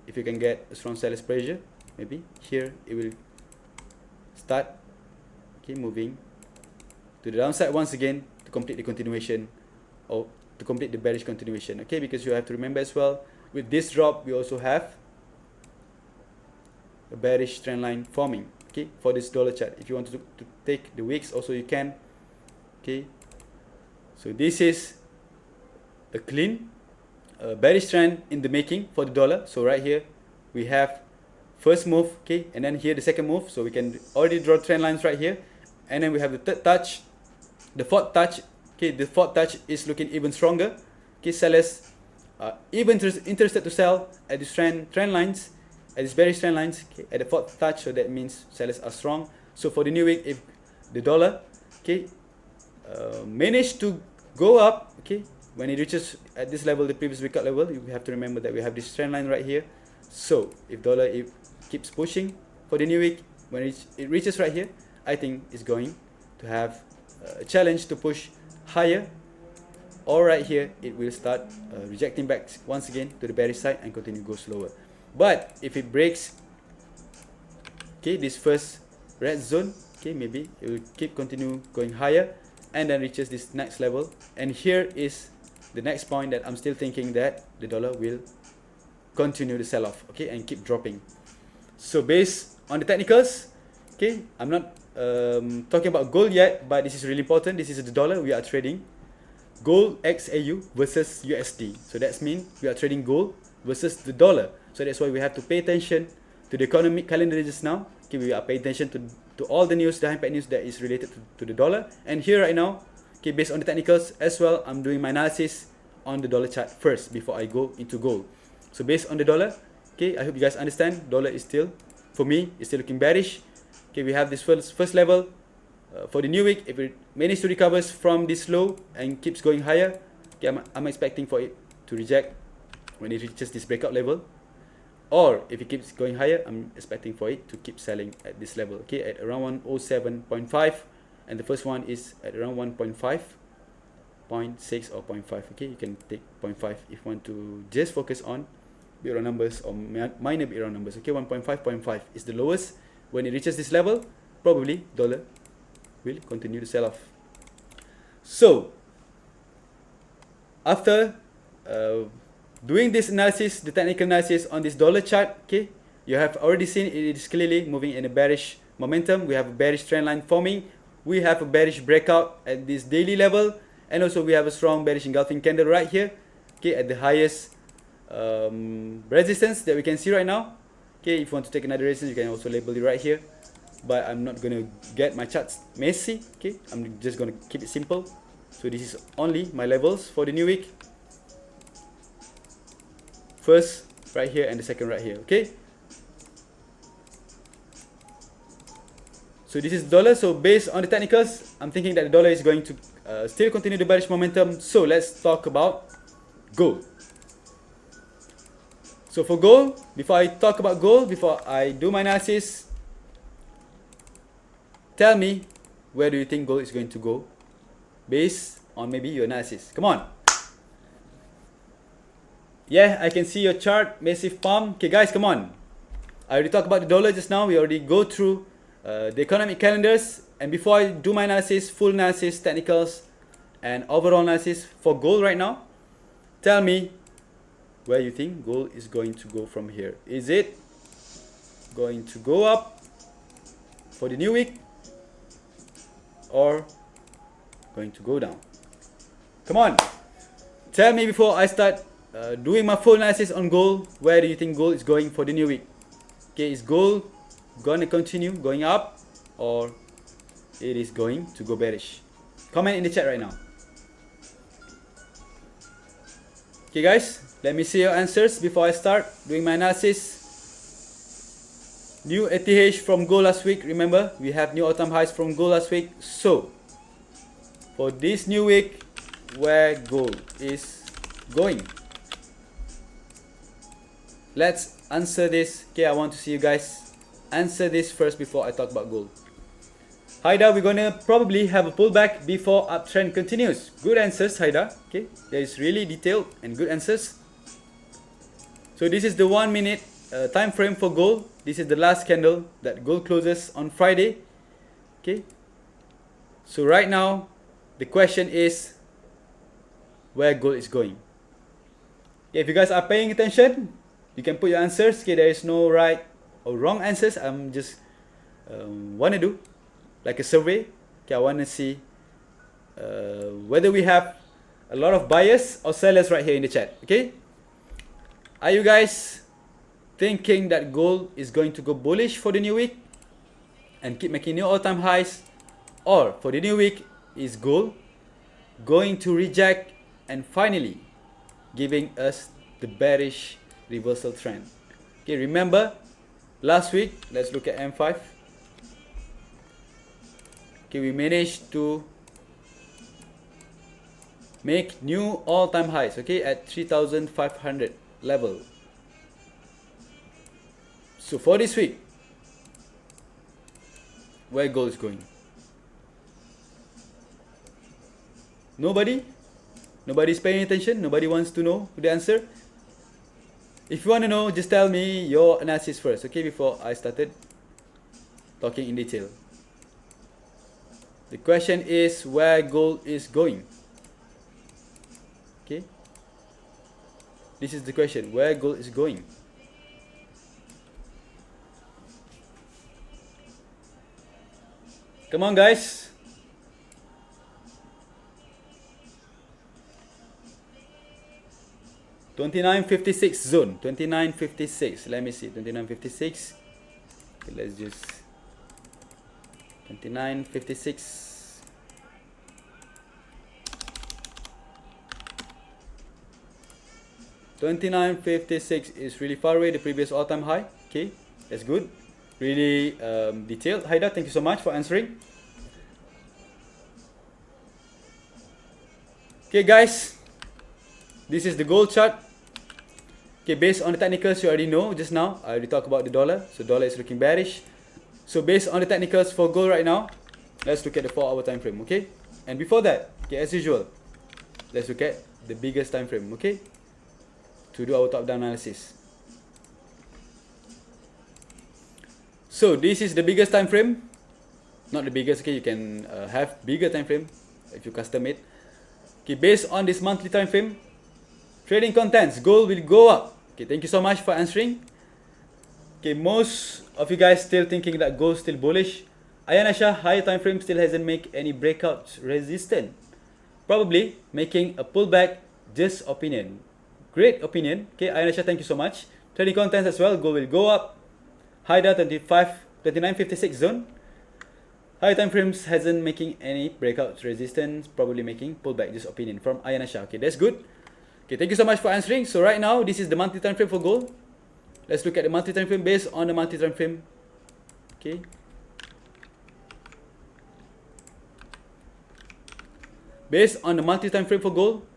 if you can get a strong sellers pressure, maybe here it will start, okay, moving to the downside once again to complete the continuation, or to complete the bearish continuation. Okay, because you have to remember as well, with this drop we also have a bearish trend line forming, okay, for this dollar chart. If you want to take the wicks also, you can. Okay, so this is a clean bearish trend in the making for the dollar. So right here we have first move, okay, and then here the second move. So we can already draw trend lines right here, and then we have the third touch, the fourth touch. Okay, the fourth touch is looking even stronger. Okay, sellers are even interested to sell at this trend lines, at this bearish trend lines, okay, at the fourth touch. So that means sellers are strong. So for the new week, if the dollar okay, managed to go up, okay. When it reaches at this level, the previous breakout level, you have to remember that we have this trend line right here. So if dollar keeps pushing for the new week, when it reaches right here, I think it's going to have a challenge to push higher, or right here it will start rejecting back once again to the bearish side and continue to go slower. But if it breaks, okay, this first red zone, okay, maybe it will continue going higher and then reaches this next level. And here is the next point that I'm still thinking that the dollar will continue to sell off, okay, and keep dropping. So based on the technicals, okay, I'm not talking about gold yet, but this is really important. This is the dollar we are trading. Gold XAU versus USD. So that means we are trading gold versus the dollar. So that's why we have to pay attention to the economic calendar just now. Okay, we are paying attention to all the news, the high impact news that is related to the dollar. And here right now, okay, based on the technicals as well, I'm doing my analysis on the dollar chart first before I go into gold. So based on the dollar, okay, I hope you guys understand, dollar is still, for me, is still looking bearish. Okay, we have this first level for the new week. If it manages to recover from this low and keeps going higher, okay, I'm expecting for it to reject when it reaches this breakout level. Or if it keeps going higher, I'm expecting for it to keep selling at this level, okay, at around 107.5, and the first one is at around 1.5, 0.6 or 0.5. Okay, you can take 0.5 if you want to just focus on big round numbers or minor big round numbers. Okay, 1.5, 0.5 is the lowest. When it reaches this level, probably dollar will continue to sell off. So after doing this analysis, the technical analysis on this dollar chart, okay, you have already seen it is clearly moving in a bearish momentum. We have a bearish trend line forming. We have a bearish breakout at this daily level, and also we have a strong bearish engulfing candle right here, okay, at the highest resistance that we can see right now. Okay, if you want to take another resistance, you can also label it right here, but I'm not going to get my charts messy. Okay, I'm just going to keep it simple. So this is only my levels for the new week. First right here and the second right here. Okay, so this is dollar. So based on the technicals, I'm thinking that the dollar is going to still continue the bearish momentum. So let's talk about gold. So for gold, before I talk about gold, before I do my analysis, tell me, where do you think gold is going to go based on maybe your analysis? Come on. Yeah, I can see your chart, massive pump. Okay guys, come on. I already talked about the dollar just now. We already go through the economic calendars. And before I do my analysis, full analysis, technicals, and overall analysis for gold right now, tell me where you think gold is going to go from here. Is it going to go up for the new week, or going to go down? Come on, tell me before I start doing my full analysis on gold. Where do you think gold is going for the new week? Okay, is gold gonna continue going up, or it is going to go bearish? Comment in the chat right now. Okay guys, let me see your answers before I start doing my analysis. New ATH from gold last week. Remember, we have new all-time highs from gold last week. So for this new week, where gold is going, let's answer this. Okay, I want to see you guys answer this first before I talk about gold. Haida, we're gonna probably have a pullback before uptrend continues. Good answers, Haida. Okay, that is really detailed and good answers. So this is the 1 minute time frame for gold. This is the last candle that gold closes on Friday. Okay, so right now the question is where gold is going. Okay, if you guys are paying attention, you can put your answers. Okay, there is no right or wrong answers. I'm just wanna do like a survey. Okay, I wanna see whether we have a lot of buyers or sellers right here in the chat. Okay, are you guys thinking that gold is going to go bullish for the new week and keep making new all-time highs, or for the new week is gold going to reject and finally giving us the bearish reversal trend? Okay, remember last week, let's look at M5. Okay, we managed to make new all-time highs, okay, at 3,500 level. So for this week, where gold is going? Nobody's paying attention. Nobody wants to know the answer. If you want to know, just tell me your analysis first, okay, before I started talking in detail. The question is where gold is going. Okay, this is the question, where gold is going. Come on, guys. $29.56 zone. 29.56. Let me see. 29.56. Okay, let's just 29.56. $29.56 is really far away the previous all-time high. Okay, that's good. Really detailed. Haida, thank you so much for answering. Okay, guys, this is the gold chart. Okay, based on the technicals, you already know just now. I already talked about the dollar. So dollar is looking bearish. So based on the technicals for gold right now, let's look at the 4-hour time frame. Okay, and before that, okay, as usual, let's look at the biggest time frame. Okay, to do our top-down analysis. So this is the biggest time frame, not the biggest. Okay, you can have bigger time frame if you custom it. Okay, based on this monthly time frame, trading contents, gold will go up. Okay, thank you so much for answering. Okay, most of you guys still thinking that gold still bullish. Ayanasha, higher time frame still hasn't made any breakout resistance. Probably making a pullback. Just opinion. Great opinion. Okay, Ayanasha, thank you so much. Trading contents as well, gold will go up. Haida 29.56 zone. High time frames hasn't making any breakout resistance, probably making pullback. Just opinion from Ayanasha. Okay, that's good. Okay, thank you so much for answering. So right now, this is the monthly time frame for gold. Let's look at the monthly time frame based on the monthly time frame. Okay. Based on the monthly time frame for gold,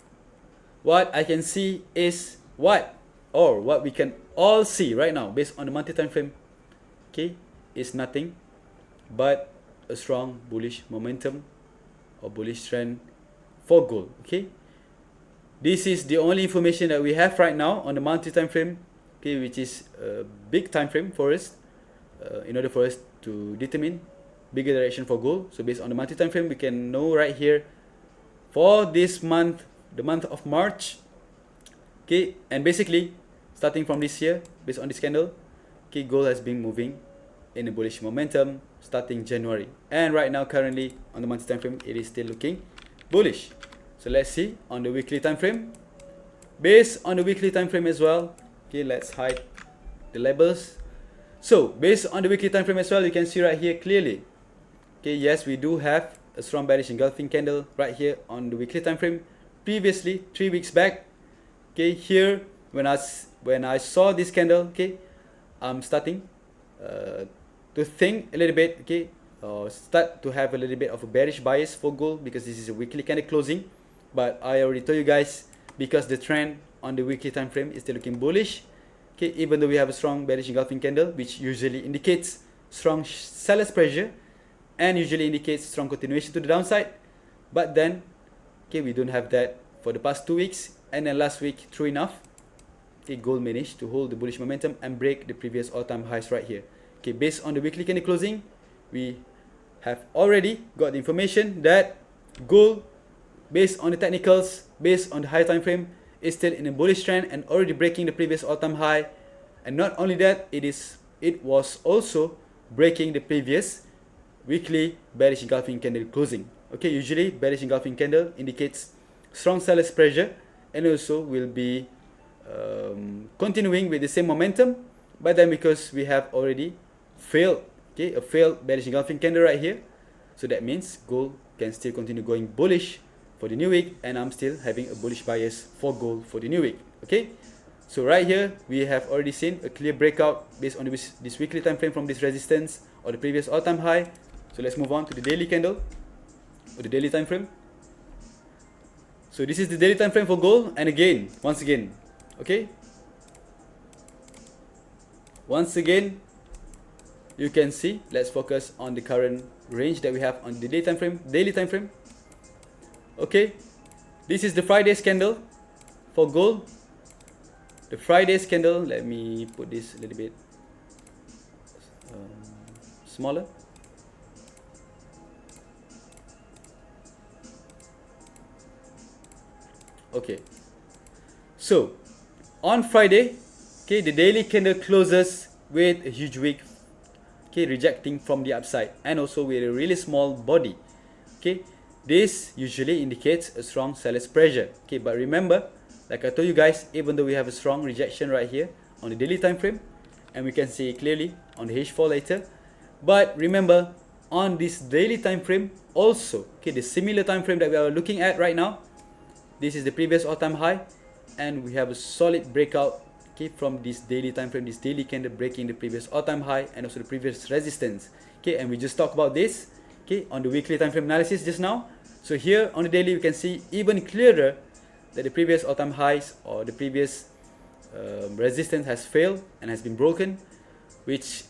what I can see is what we can all see right now based on the monthly time frame. Okay, is nothing but a strong bullish momentum or bullish trend for gold. Okay, this is the only information that we have right now on the monthly time frame. Okay, which is a big time frame for us in order for us to determine bigger direction for gold. So based on the monthly time frame, we can know right here for this month, the month of March. Okay, and basically starting from this year, based on this candle, okay, gold has been moving in a bullish momentum starting January, and right now currently on the monthly time frame, it is still looking bullish. So let's see on the weekly time frame. Based on the weekly time frame as well. Okay, let's hide the labels. So based on the weekly time frame as well, you can see right here clearly. Okay, yes, we do have a strong bearish engulfing candle right here on the weekly time frame. Previously, 3 weeks back, okay, here when I saw this candle, okay, I'm starting to think a little bit, okay, start to have a little bit of a bearish bias for gold because this is a weekly candle closing. But I already told you guys, because the trend on the weekly time frame is still looking bullish. Okay, even though we have a strong bearish engulfing candle, which usually indicates strong seller's pressure and usually indicates strong continuation to the downside, but then okay, we don't have that for the past 2 weeks, and then last week, true enough, okay, gold managed to hold the bullish momentum and break the previous all-time highs right here. Okay, based on the weekly candle closing, we have already got the information that gold, based on the technicals, based on the high time frame, is still in a bullish trend and already breaking the previous all-time high. And not only that, it was also breaking the previous weekly bearish engulfing candle closing. Okay, usually bearish engulfing candle indicates strong seller's pressure and also will be continuing with the same momentum. But then because we have already failed, okay, a failed bearish engulfing candle right here, so that means gold can still continue going bullish for the new week, and I'm still having a bullish bias for gold for the new week. Okay, so right here we have already seen a clear breakout based on this weekly time frame from this resistance or the previous all-time high. So let's move on to the daily candle or the daily time frame. So this is the daily time frame for gold, and again, once again, okay, once again, you can see, let's focus on the current range that we have on the daily time frame. Okay, this is the Friday's candle for gold. The Friday's candle, let me put this a little bit smaller. Okay, so on Friday, okay, the daily candle closes with a huge wick, okay, rejecting from the upside, and also with a really small body. Okay, this usually indicates a strong seller's pressure. Okay, but remember, like I told you guys, even though we have a strong rejection right here on the daily time frame, and we can see it clearly on the H4 later, but remember, on this daily time frame also, okay, the similar time frame that we are looking at right now, this is the previous all-time high, and we have a solid breakout, okay, from this daily time frame, this daily candle breaking the previous all-time high and also the previous resistance. Okay, and we just talked about this, okay, on the weekly time frame analysis just now. So here on the daily, we can see even clearer that the previous all-time highs or the previous resistance has failed and has been broken, which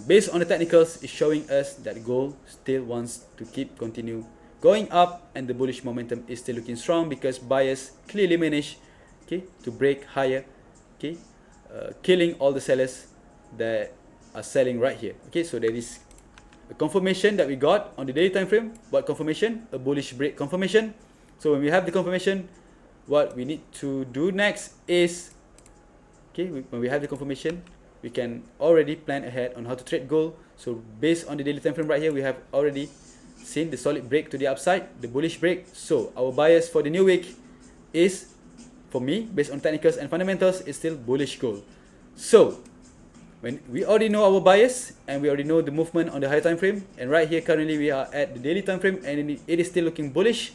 based on the technicals is showing us that gold still wants to continue going up, and the bullish momentum is still looking strong because buyers clearly managed, okay, to break higher, okay, killing all the sellers that are selling right here. Okay, so there is a confirmation that we got on the daily time frame. What confirmation? A bullish break confirmation. So when we have the confirmation, what we need to do next is, okay, when we have the confirmation, we can already plan ahead on how to trade gold. So based on the daily time frame right here, we have already seen the solid break to the upside, the bullish break. So our bias for the new week is, for me, based on technicals and fundamentals, is still bullish gold. So when we already know our bias and we already know the movement on the high time frame, and right here currently we are at the daily time frame and it is still looking bullish.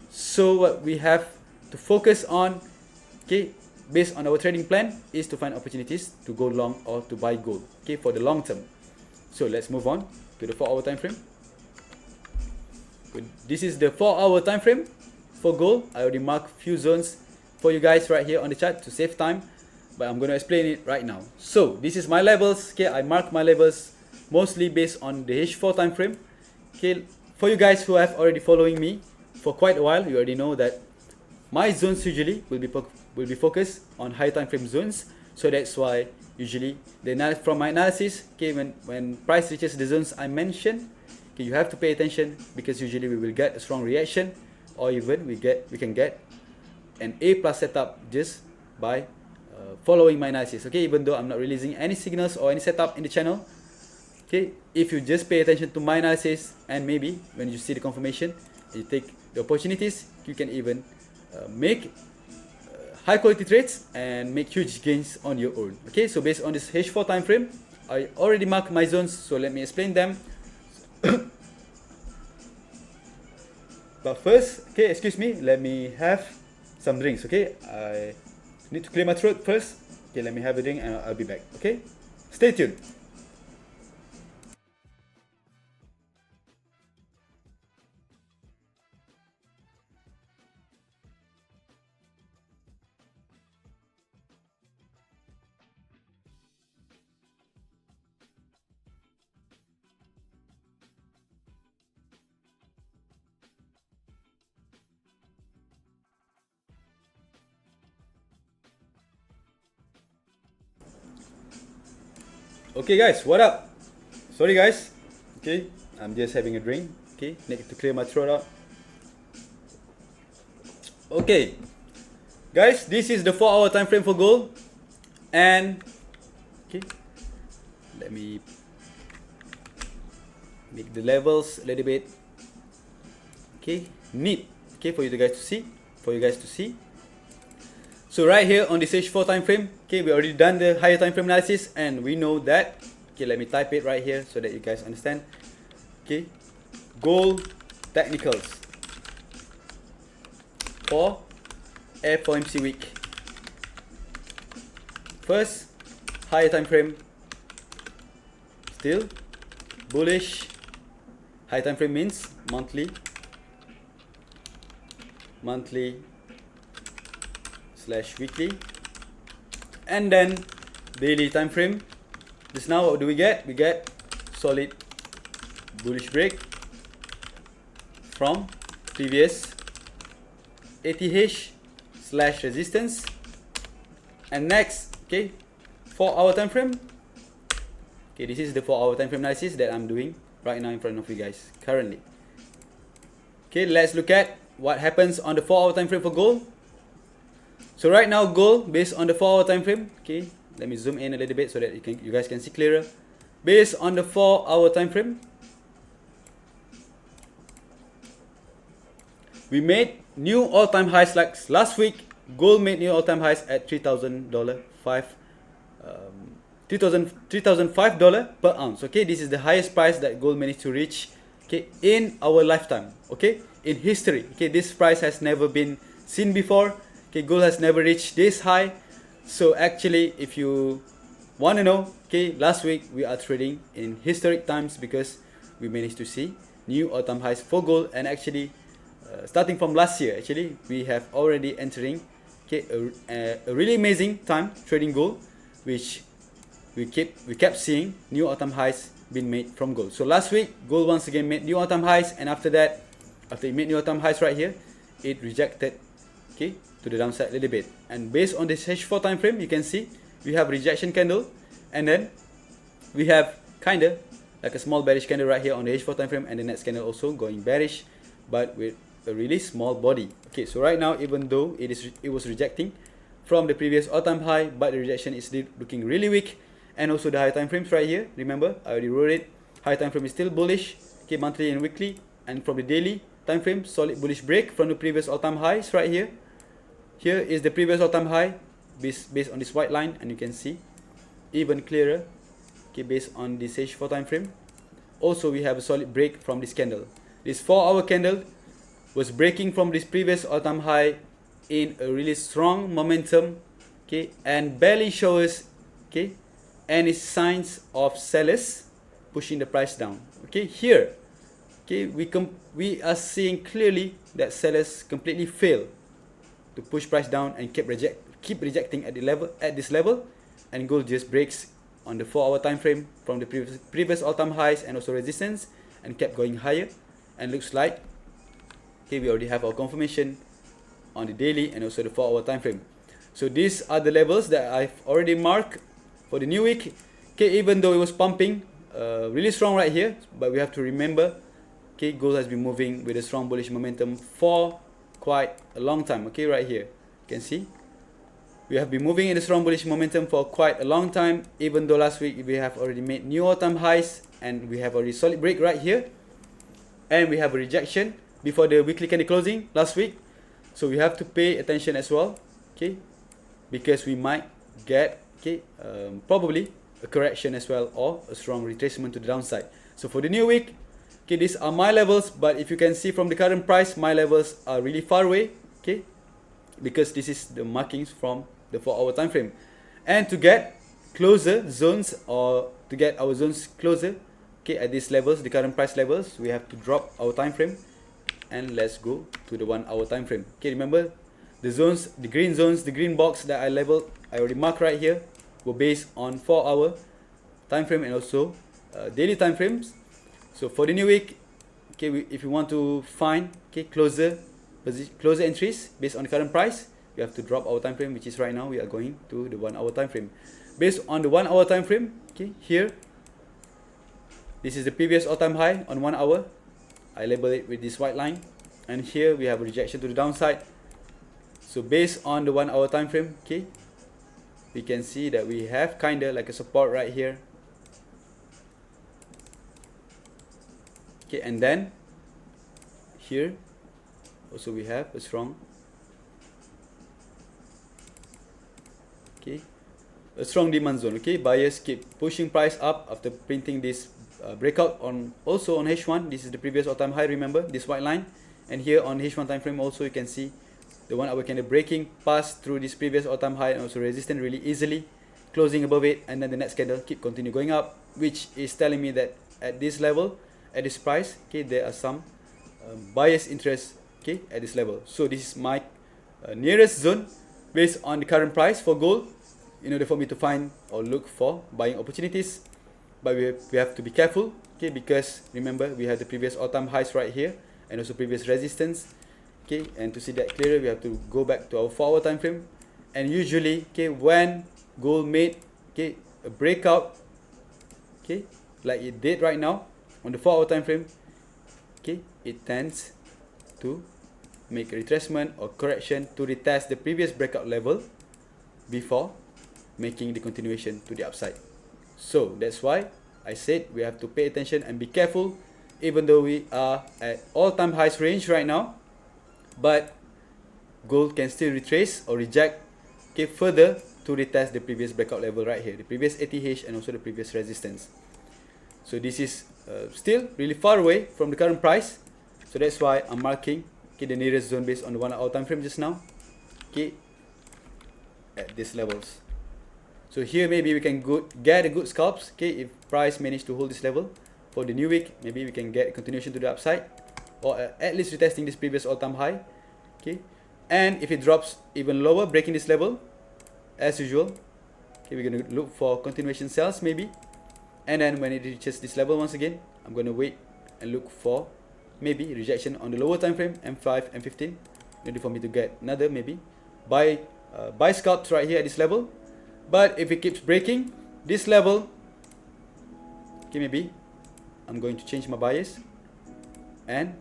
So what we have to focus on, okay, based on our trading plan, is to find opportunities to go long or to buy gold, okay, for the long term. So let's move on to the 4-hour time frame. This is the 4-hour time frame for gold. I already marked few zones for you guys right here on the chart to save time, but I'm going to explain it right now. So this is my levels. Okay, I mark my levels mostly based on the H4 time frame. Okay, for you guys who have already following me for quite a while, you already know that my zones usually will be focused on high time frame zones. So that's why usually from my analysis, okay, when price reaches the zones I mentioned, okay, you have to pay attention, because usually we will get a strong reaction, or even we can get an A+ setup just by following my analysis. Okay, even though I'm not releasing any signals or any setup in the channel, okay, if you just pay attention to my analysis, and maybe when you see the confirmation, you take the opportunities, you can even make high quality trades and make huge gains on your own. Okay, so based on this H4 time frame, I already marked my zones, so let me explain them. But first, okay, excuse me, let me have some drinks. Okay, I need to clear my throat first. Okay, let me have a drink and I'll be back. Okay, stay tuned. Okay guys, what up? Sorry guys. Okay, I'm just having a drink. Okay, need to clear my throat out. Okay, guys, this is the 4-hour time frame for gold, and okay, let me make the levels a little bit neat, okay, for you guys to see. So right here on this H4 time frame, okay, we already done the higher time frame analysis, and we know that, okay, let me type it right here so that you guys understand. Okay, gold technicals for FOMC week. First, higher time frame, still bullish, High time frame means monthly / weekly, and then daily time frame. Just now, what do we get? We get solid bullish break from previous ATH / resistance, and next, okay, 4-hour time frame. Okay, this is the 4-hour time frame analysis that I'm doing right now in front of you guys currently. Okay, let's look at what happens on the 4-hour time frame for gold. So right now, gold, based on the 4-hour time frame, okay, let me zoom in a little bit so that you guys can see clearer. Based on the 4-hour time frame, we made new all-time highs. Like last week, gold made new all-time highs at $3,005 per ounce. Okay, this is the highest price that gold managed to reach, okay, in our lifetime, okay, in history. Okay, this price has never been seen before. Okay, gold has never reached this high. So actually, if you want to know, okay, last week we are trading in historic times because we managed to see new all-time highs for gold. And actually, starting from last year, actually we have already entering, okay, a really amazing time trading gold, which we kept seeing new all-time highs being made from gold. So last week, gold once again made new all-time highs, and after that, after it made new all-time highs right here, it rejected, okay, to the downside a little bit. And based on this H4 time frame, you can see we have rejection candle, and then we have kind of like a small bearish candle right here on the H4 time frame, and the next candle also going bearish, but with a really small body. Okay, so right now, even though it was rejecting from the previous all-time high, but the rejection is still looking really weak. And also the high time frames right here, remember I already wrote it, high time frame is still bullish, okay, monthly and weekly. And from the daily time frame, solid bullish break from the previous all-time highs right here. Here is the previous all-time high based on this white line, and you can see even clearer, okay, based on this H4 time frame. Also, we have a solid break from this candle. This 4-hour candle was breaking from this previous all-time high in a really strong momentum, okay, and barely shows, okay, any signs of sellers pushing the price down. Okay, here, okay, we are seeing clearly that sellers completely fail to push price down and keep rejecting at this level, and gold just breaks on the 4-hour time frame from the previous all-time highs and also resistance, and kept going higher. And looks like, okay, we already have our confirmation on the daily and also the 4-hour time frame. So these are the levels that I've already marked for the new week. Okay, even though it was pumping really strong right here, but we have to remember, okay, gold has been moving with a strong bullish momentum for quite a long time. Okay, right here you can see we have been moving in a strong bullish momentum for quite a long time, even though last week we have already made new all-time highs, and we have already solid break right here, and we have a rejection before the weekly candle closing last week. So we have to pay attention as well, okay, because we might get, okay, probably a correction as well, or a strong retracement to the downside. So for the new week, okay, these are my levels, but if you can see from the current price, my levels are really far away, okay, because this is the markings from the 4-hour time frame. And to get closer zones, or to get our zones closer, okay, at these levels, the current price levels, we have to drop our time frame, and let's go to the 1-hour time frame. Okay, remember the zones, the green box that I already marked right here, were based on 4-hour time frame and also daily time frames. So for the new week, okay, if you want to find, okay, closer entries based on the current price, we have to drop our time frame, which is right now we are going to the 1-hour time frame. Based on the 1-hour time frame, okay, here this is the previous all-time high on 1 hour. I label it with this white line, and here we have a rejection to the downside. So based on the 1-hour time frame, okay, we can see that we have kinda like a support right here, okay, and then here also we have a strong, okay, a strong demand zone. Okay, buyers keep pushing price up after printing this breakout on also on H1. This is the previous all-time high, remember this white line, and here on H1 time frame also you can see the 1 hour candle breaking past through this previous all-time high and also resistance really easily, closing above it, and then the next candle continue going up, which is telling me that at this level at this price, okay, there are some buyer's interest, okay, at this level. So this is my nearest zone based on the current price for gold in order for me to find or look for buying opportunities. But we have to be careful, okay, because remember we have the previous all-time highs right here and also previous resistance, okay, and to see that clearer we have to go back to our 4-hour time frame. And usually, okay, when gold made, okay, a breakout, okay, like it did right now on the 4-hour time frame, okay, it tends to make a retracement or correction to retest the previous breakout level before making the continuation to the upside. So that's why I said we have to pay attention and be careful, even though we are at all-time highs range right now, but gold can still retrace or reject, okay, further to retest the previous breakout level right here, the previous ATH and also the previous resistance. So this is still really far away from the current price, so that's why I'm marking, okay, the nearest zone based on the 1-hour time frame just now, okay, at these levels. So here maybe we can get a good scalps, okay, if price manage to hold this level. For the new week, maybe we can get a continuation to the upside, or at least retesting this previous all-time high, okay. And if it drops even lower, breaking this level, as usual, okay, we're going to look for continuation sells maybe. And then when it reaches this level once again, I'm going to wait and look for maybe rejection on the lower time frame, M5, M15, in order for me to get another maybe buy scalps right here at this level. But if it keeps breaking this level, okay, maybe I'm going to change my bias and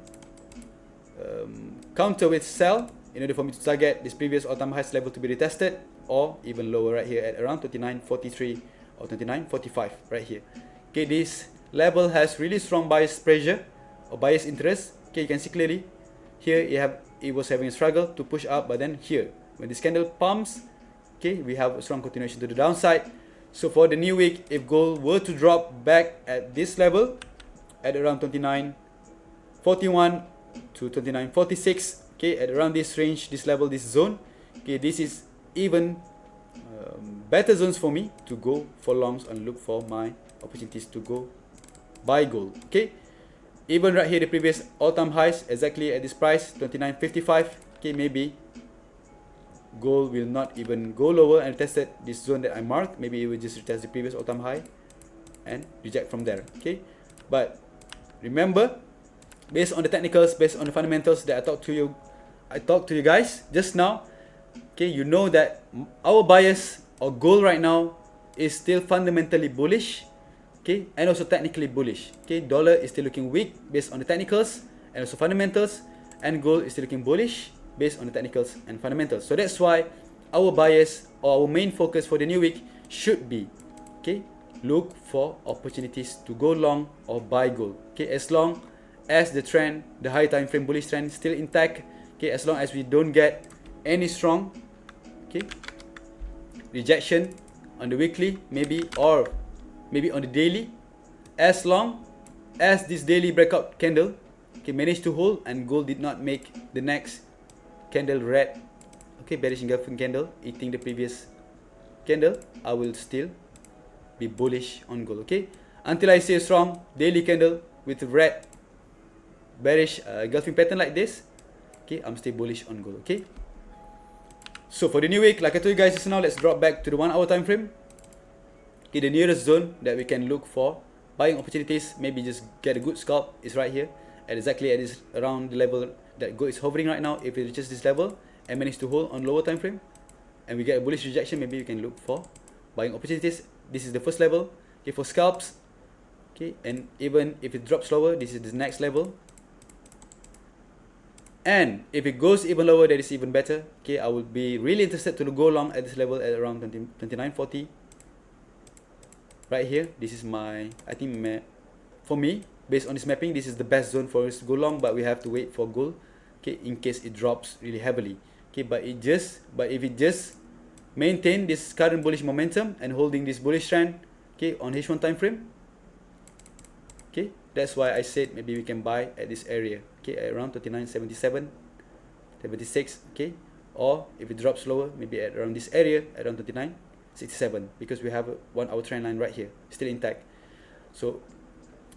counter with sell in order for me to target this previous all-time highs level to be retested, or even lower right here at around 29.43 or 29.45 right here. Okay, this level has really strong bias pressure or bias interest. Okay, you can see clearly here it was having a struggle to push up, but then here when this candle pumps, okay, we have a strong continuation to the downside. So for the new week, if gold were to drop back at this level at around 29.41 to 29.46, okay, at around this range, this level, this zone, okay, this is even better zones for me to go for longs and look for my opportunities to go buy gold. Okay, even right here the previous all-time highs exactly at this price 29.55, okay, maybe gold will not even go lower and tested this zone that I marked. Maybe it will just retest the previous all-time high and reject from there. Okay, but remember, based on the technicals, based on the fundamentals that I talked to you guys just now, okay, you know that our bias or gold right now is still fundamentally bullish, okay, and also technically bullish. Okay, dollar is still looking weak based on the technicals and also fundamentals, and gold is still looking bullish based on the technicals and fundamentals. So that's why our bias or our main focus for the new week should be, okay, look for opportunities to go long or buy gold. Okay, as long as the trend, the high time frame bullish trend is still intact, okay, as long as we don't get any strong, okay, rejection on the weekly maybe, or maybe on the daily, as long as this daily breakout candle, okay, managed to hold and gold did not make the next candle red, okay, bearish engulfing candle eating the previous candle, I will still be bullish on gold. Okay, until I see a strong daily candle with red bearish engulfing pattern like this, okay, I'm still bullish on gold. Okay, so for the new week, like I told you guys just now, let's drop back to the 1-hour time frame. Okay, the nearest zone that we can look for buying opportunities, maybe just get a good scalp, is right here at exactly at this around the level that gold is hovering right now. If it reaches this level and manage to hold on lower time frame and we get a bullish rejection, maybe we can look for buying opportunities. This is the first level, okay, for scalps. Okay, and even if it drops lower, this is the next level. And if it goes even lower, that is even better. Okay, I would be really interested to go long at this level at around 29.40 right here. This is my, I think, for me, based on this mapping, this is the best zone for us to go long, but we have to wait for gold, okay, in case it drops really heavily. Okay, but if it just maintain this current bullish momentum and holding this bullish trend, okay, on H1 time frame, okay, that's why I said maybe we can buy at this area, okay, at around 29.77, 76, okay, or if it drops lower, maybe at around this area, around 29.67, because we have a 1-hour trend line right here, still intact. So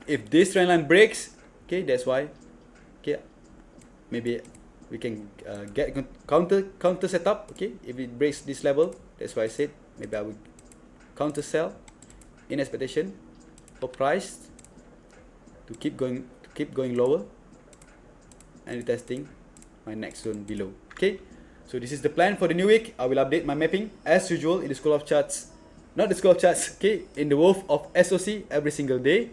If this trend line breaks, okay, that's why, okay, maybe we can get counter setup. Okay, if it breaks this level, that's why I said maybe I will counter sell in expectation for price to keep going lower and retesting my next zone below. Okay, so this is the plan for the new week. I will update my mapping as usual in the school of charts, not the school of charts, okay, in the wolf of SOC every single day,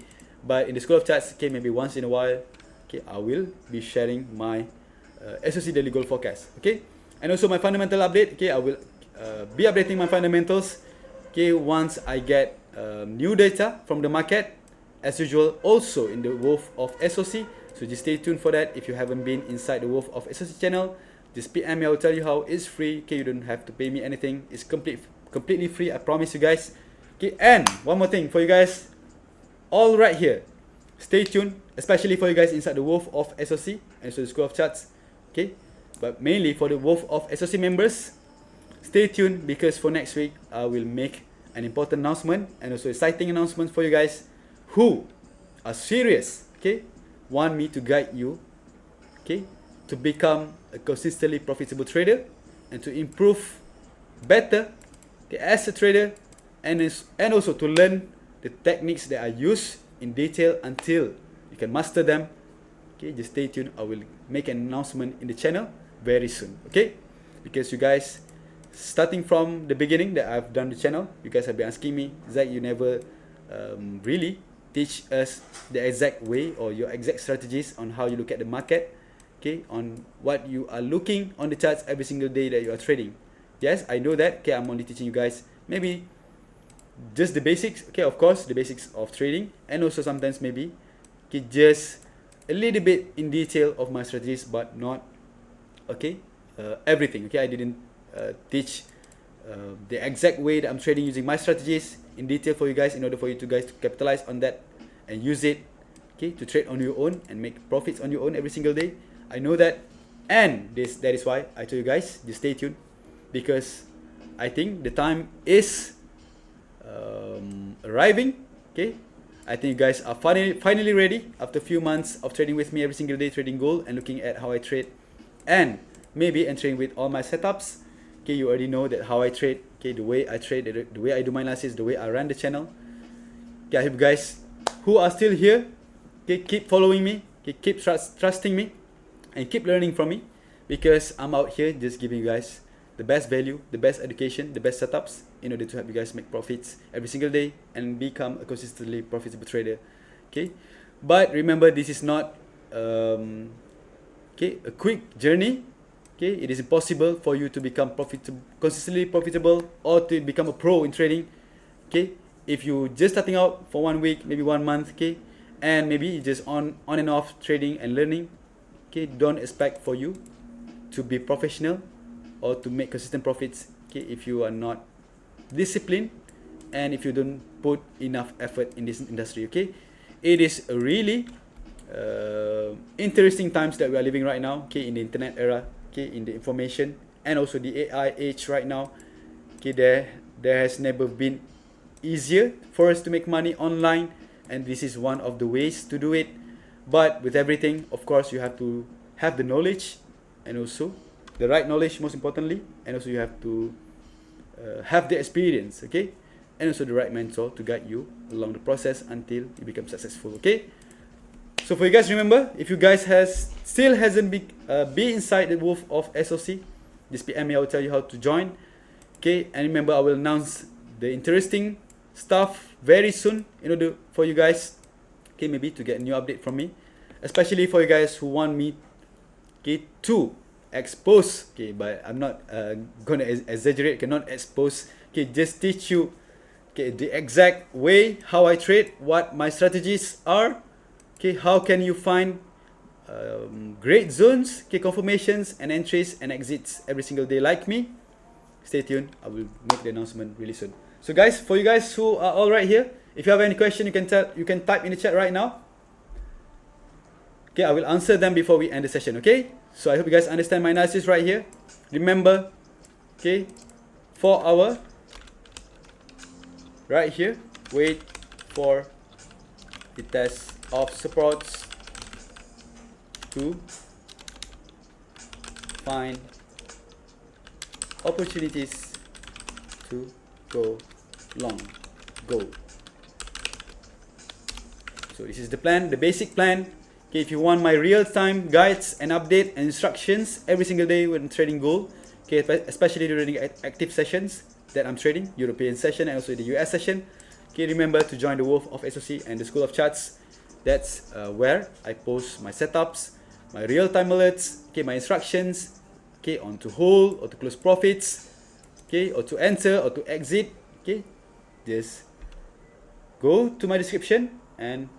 but in the school of charts, okay, maybe once in a while, okay, I will be sharing my SOC daily goal forecast. Okay, and also my fundamental update. Okay, I will be updating my fundamentals, okay, once I get new data from the market as usual, also in the wolf of SOC. So just stay tuned for that. If you haven't been inside the wolf of SOC channel, just PM me. I will tell you how. It's free. Okay, you don't have to pay me anything. It's completely free, I promise you guys. Okay, and one more thing for you guys, all right here, stay tuned, especially for you guys inside the wolf of SOC and so the school of charts. Okay, but mainly for the wolf of SOC members, stay tuned, because for next week I will make an important announcement and also exciting announcement for you guys who are serious, okay, want me to guide you, okay, to become a consistently profitable trader and to improve better, okay, as a trader, and also to learn the techniques that I use in detail until you can master them. Okay, just stay tuned. I will make an announcement in the channel very soon. Okay, because you guys, starting from the beginning that I've done the channel, you guys have been asking me, Zach, you never really teach us the exact way or your exact strategies on how you look at the market, okay, on what you are looking on the charts every single day that you are trading. Yes, I know that. Okay, I'm only teaching you guys maybe just the basics. Okay, of course, the basics of trading, and also sometimes maybe, okay, just a little bit in detail of my strategies, but not, okay, everything. Okay, I didn't teach the exact way that I'm trading using my strategies in detail for you guys, in order for you to guys to capitalize on that and use it, okay, to trade on your own and make profits on your own every single day. I know that, and that is why I told you guys, just stay tuned, because I think the time is arriving. Okay, I think you guys are finally ready after a few months of trading with me every single day, trading gold and looking at how I trade, and maybe entering with all my setups. Okay, you already know that how I trade, okay, the way I trade, the way I do my analysis, the way I run the channel. Okay, I hope you guys who are still here, okay, keep following me, okay, keep trusting me, and keep learning from me, because I'm out here just giving you guys the best value, the best education, the best setups in order to help you guys make profits every single day and become a consistently profitable trader. Okay, but remember, this is not okay, a quick journey. Okay, it is impossible for you to become consistently profitable, or to become a pro in trading. Okay, if you just starting out for 1 week, maybe 1 month, okay, and maybe you just on and off trading and learning, okay, don't expect for you to be professional or to make consistent profits, okay, if you are not disciplined and if you don't put enough effort in this industry. Okay, it is a really interesting times that we are living right now, okay, in the internet era, okay, in the information and also the AI age right now. Okay, there has never been easier for us to make money online, and this is one of the ways to do it. But with everything, of course, you have to have the knowledge, and also the right knowledge, most importantly, and also you have to have the experience, okay, and also the right mentor to guide you along the process until you become successful. Okay, so for you guys, remember, if you guys still hasn't be inside the wolf of SOC, just PM me, I will tell you how to join. Okay, and remember, I will announce the interesting stuff very soon in order for you guys, okay, maybe to get a new update from me, especially for you guys who want me, okay, to expose, okay, but I'm not gonna exaggerate, cannot expose, okay, just teach you, okay, the exact way how I trade, what my strategies are, okay, how can you find great zones, okay, confirmations and entries and exits every single day like me. Stay tuned, I will make the announcement really soon. So guys, for you guys who are all right here, if you have any question, you can type in the chat right now. Okay, I will answer them before we end the session. Okay, so I hope you guys understand my analysis right here. Remember, okay, 4 hour right here, wait for the test of supports to find opportunities to go long. So this is the plan, the basic plan. Okay, if you want my real-time guides and update and instructions every single day when trading gold, okay, especially during the active sessions that I'm trading, European session and also the US session, okay, remember to join the Wolf of SOC and the School of Charts. That's where I post my setups, my real-time alerts, okay, my instructions, okay, on to hold or to close profits, okay, or to enter or to exit, okay. Just go to my description and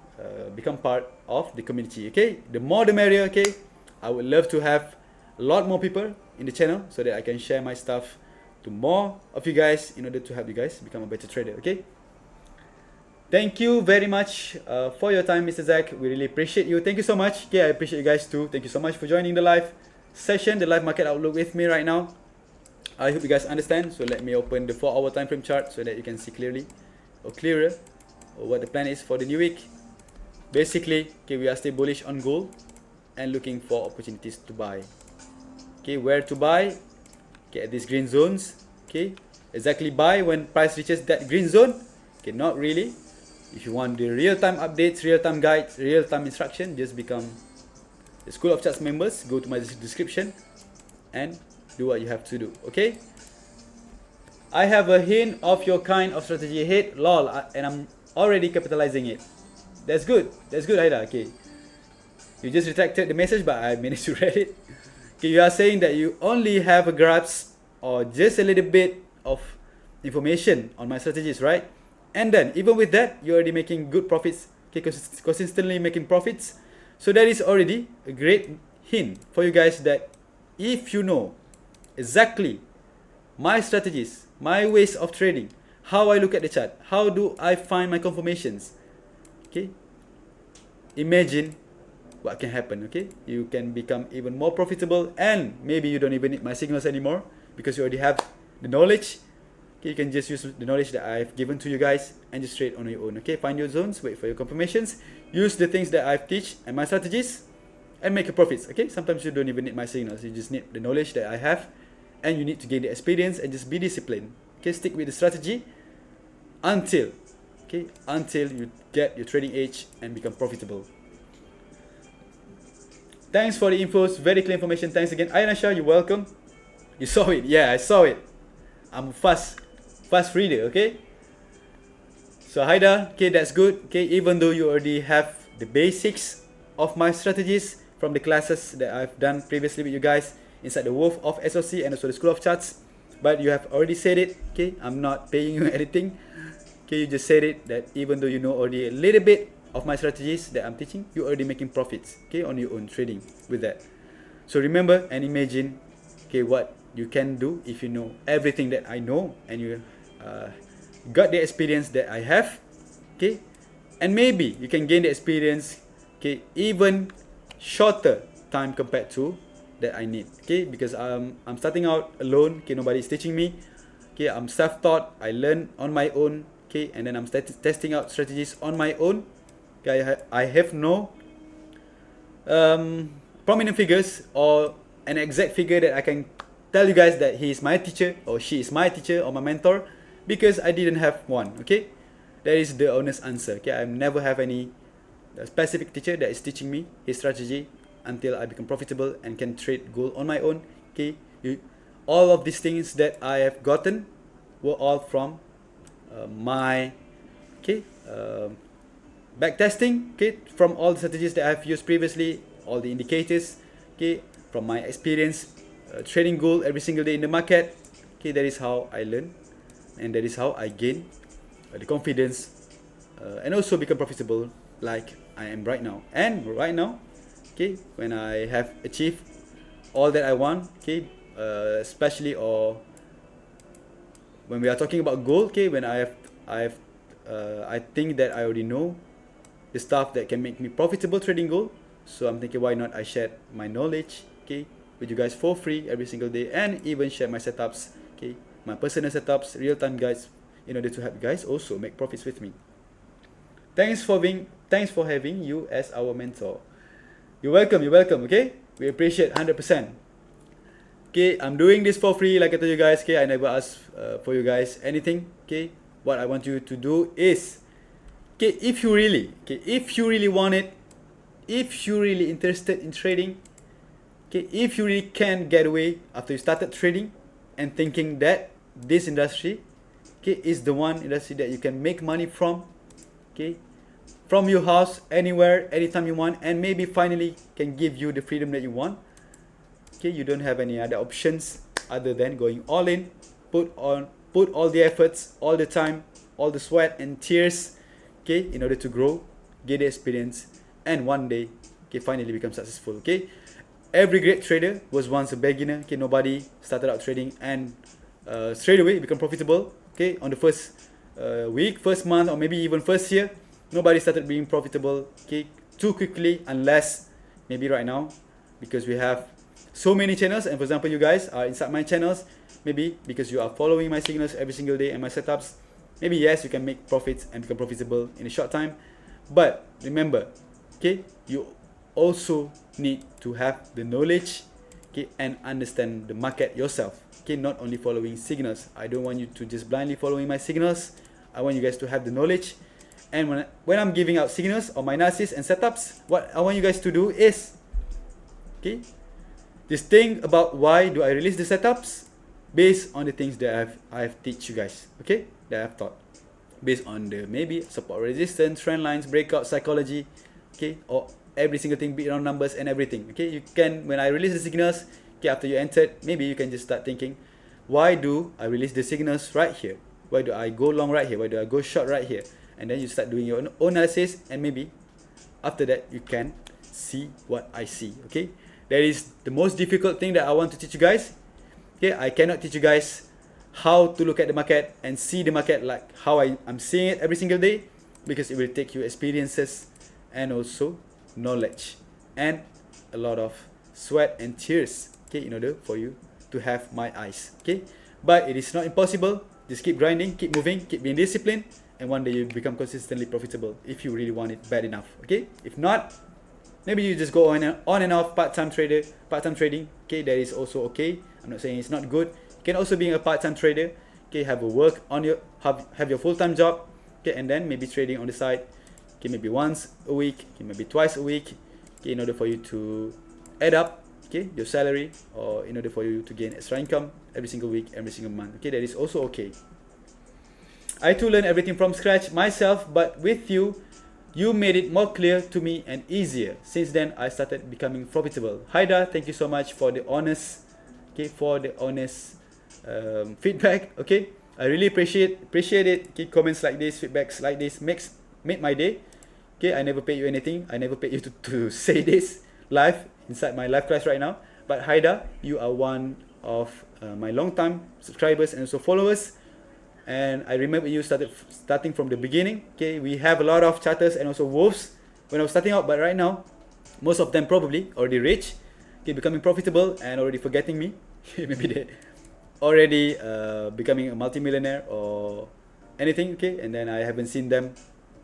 become part of the community, okay. The more the merrier, okay. I would love to have a lot more people in the channel so that I can share my stuff to more of you guys in order to help you guys become a better trader, okay. Thank you very much for your time, Mr. Zach. We really appreciate you. Thank you so much. Okay, I appreciate you guys too. Thank you so much for joining the live session, the live market outlook with me right now. I hope you guys understand. So let me open the 4-hour time frame chart so that you can see clearly or clearer what the plan is for the new week. Basically, okay, we are still bullish on gold and looking for opportunities to buy. Okay, where to buy? Okay, at these green zones. Okay, exactly buy when price reaches that green zone. Okay, not really. If you want the real-time updates, real-time guides, real-time instruction, just become the School of Charts members. Go to my description and do what you have to do. Okay. I have a hint of your kind of strategy ahead, lol, and I'm already capitalizing it. That's good. That's good, Haida. Okay. You just retracted the message, but I managed to read it. Okay, you are saying that you only have a grasp or just a little bit of information on my strategies, right? And then, even with that, you're already making good profits, okay, consistently making profits. So that is already a great hint for you guys that if you know exactly my strategies, my ways of trading, how I look at the chart, how do I find my confirmations, okay, imagine what can happen, okay? You can become even more profitable and maybe you don't even need my signals anymore because you already have the knowledge. Okay, you can just use the knowledge that I've given to you guys and just trade on your own, okay? Find your zones, wait for your confirmations, use the things that I've teach and my strategies and make your profits, okay? Sometimes you don't even need my signals, you just need the knowledge that I have and you need to gain the experience and just be disciplined, okay? Stick with the strategy until, okay, until you get your trading edge and become profitable. Thanks for the infos, very clear information. Thanks again. Ayanasha, you're welcome. You saw it, yeah, I saw it. I'm fast reader, okay? So Haida, okay, that's good. Okay, even though you already have the basics of my strategies from the classes that I've done previously with you guys inside the Wolf of SOC and also the School of Charts, but you have already said it, okay? I'm not paying you anything. Okay, you just said it that even though you know already a little bit of my strategies that I'm teaching, you're already making profits, okay, on your own trading with that. So remember and imagine, okay, what you can do if you know everything that I know and you got the experience that I have, okay, and maybe you can gain the experience, okay, even shorter time compared to that I need, okay, because I'm starting out alone, okay, nobody's teaching me, okay, I'm self-taught, I learn on my own, okay, and then I'm testing out strategies on my own, okay, I have no prominent figures or an exact figure that I can tell you guys that he is my teacher or she is my teacher or my mentor, because I didn't have one, okay. That is the honest answer, okay. I never have any specific teacher that is teaching me his strategy until I become profitable and can trade gold on my own, okay. All of these things that I have gotten were all from my, okay, back testing, okay, from all the strategies that I've used previously, all the indicators, okay, from my experience trading gold every single day in the market, okay. That is how I learn and that is how I gain the confidence and also become profitable like I am right now. And right now, okay, when I have achieved all that I want, okay, especially or when we are talking about gold, okay, when I think that I already know the stuff that can make me profitable trading gold, so I'm thinking why not I share my knowledge, okay, with you guys for free every single day, and even share my setups, okay, my personal setups, real-time guides, in order to help you guys also make profits with me. Thanks for having you as our mentor. You're welcome, okay? We appreciate 100%. Okay, I'm doing this for free, like I told you guys, okay? I never ask for you guys anything, okay? What I want you to do is, okay, if you really want it, if you're really interested in trading, okay, if you really can get away after you started trading and thinking that this industry, okay, is the one industry that you can make money from, okay, from your house, anywhere, anytime you want, and maybe finally can give you the freedom that you want. Okay, you don't have any other options other than going all in, put all the efforts, all the time, all the sweat and tears, okay, in order to grow, get the experience, and one day, okay, finally become successful. Okay, every great trader was once a beginner. Okay, nobody started out trading and straight away become profitable. Okay, on the first week, first month, or maybe even first year, nobody started being profitable, okay, too quickly, unless maybe right now, because we have so many channels, and for example, you guys are inside my channels, maybe because you are following my signals every single day and my setups, maybe yes, you can make profits and become profitable in a short time. But remember, okay, you also need to have the knowledge, okay, and understand the market yourself. Okay, not only following signals. I don't want you to just blindly following my signals. I want you guys to have the knowledge. And when I'm giving out signals or my analysis and setups, what I want you guys to do is, okay, just think about why do I release the setups based on the things that I've teach you guys, okay, that I've taught, based on the maybe support, resistance, trend lines, breakout, psychology, okay, or every single thing beat around numbers and everything. Okay, you can, when I release the signals, okay, after you entered, maybe you can just start thinking, why do I release the signals right here? Why do I go long right here? Why do I go short right here? And then you start doing your own analysis, and maybe after that you can see what I see. Okay, that is the most difficult thing that I want to teach you guys. Okay, I cannot teach you guys how to look at the market and see the market like how I'm seeing it every single day, because it will take you experiences and also knowledge and a lot of sweat and tears, okay, in order for you to have my eyes. Okay, but it is not impossible. Just keep grinding, keep moving, keep being disciplined, and one day you become consistently profitable if you really want it bad enough. Okay, if not, maybe you just go on and off part-time trading. Okay, that is also okay. I'm not saying it's not good. You can also be a part-time trader. Okay, have a work on your have your full-time job. Okay, and then maybe trading on the side. Okay, maybe once a week, okay, maybe twice a week. Okay, in order for you to add up, okay, your salary, or in order for you to gain extra income every single week, every single month. Okay, that is also okay. I too learned everything from scratch myself, but with you, you made it more clear to me and easier. Since then, I started becoming profitable. Haida, thank you so much for the honest, okay, feedback. Okay, I really appreciate it. Okay, comments like this, feedbacks like this made my day. Okay, I never paid you anything. I never paid you to say this live inside my live class right now. But Haida, you are one of my long-time subscribers and also followers. And I remember you starting from the beginning. Okay, we have a lot of charters and also wolves when I was starting out, but right now, most of them probably already rich, okay, becoming profitable and already forgetting me. Maybe they already becoming a multi-millionaire or anything. Okay, and then I haven't seen them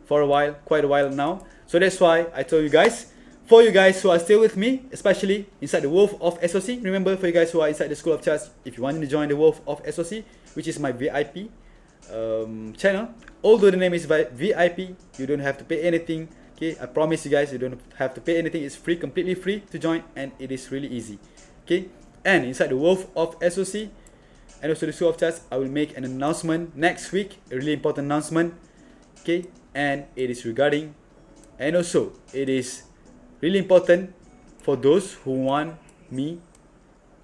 for a while, quite a while now. So that's why I told you guys, for you guys who are still with me, especially inside the Wolf of SOC, remember, for you guys who are inside the School of Charts, if you want to join the Wolf of SOC, which is my VIP channel, although the name is VIP, you don't have to pay anything. Okay, I promise you guys, you don't have to pay anything. It's free, completely free to join, and it is really easy. Okay, and inside the Wolf of SOC and also the School of Charts, I will make an announcement next week, a really important announcement. Okay, and it is regarding, and also it is really important for those who want me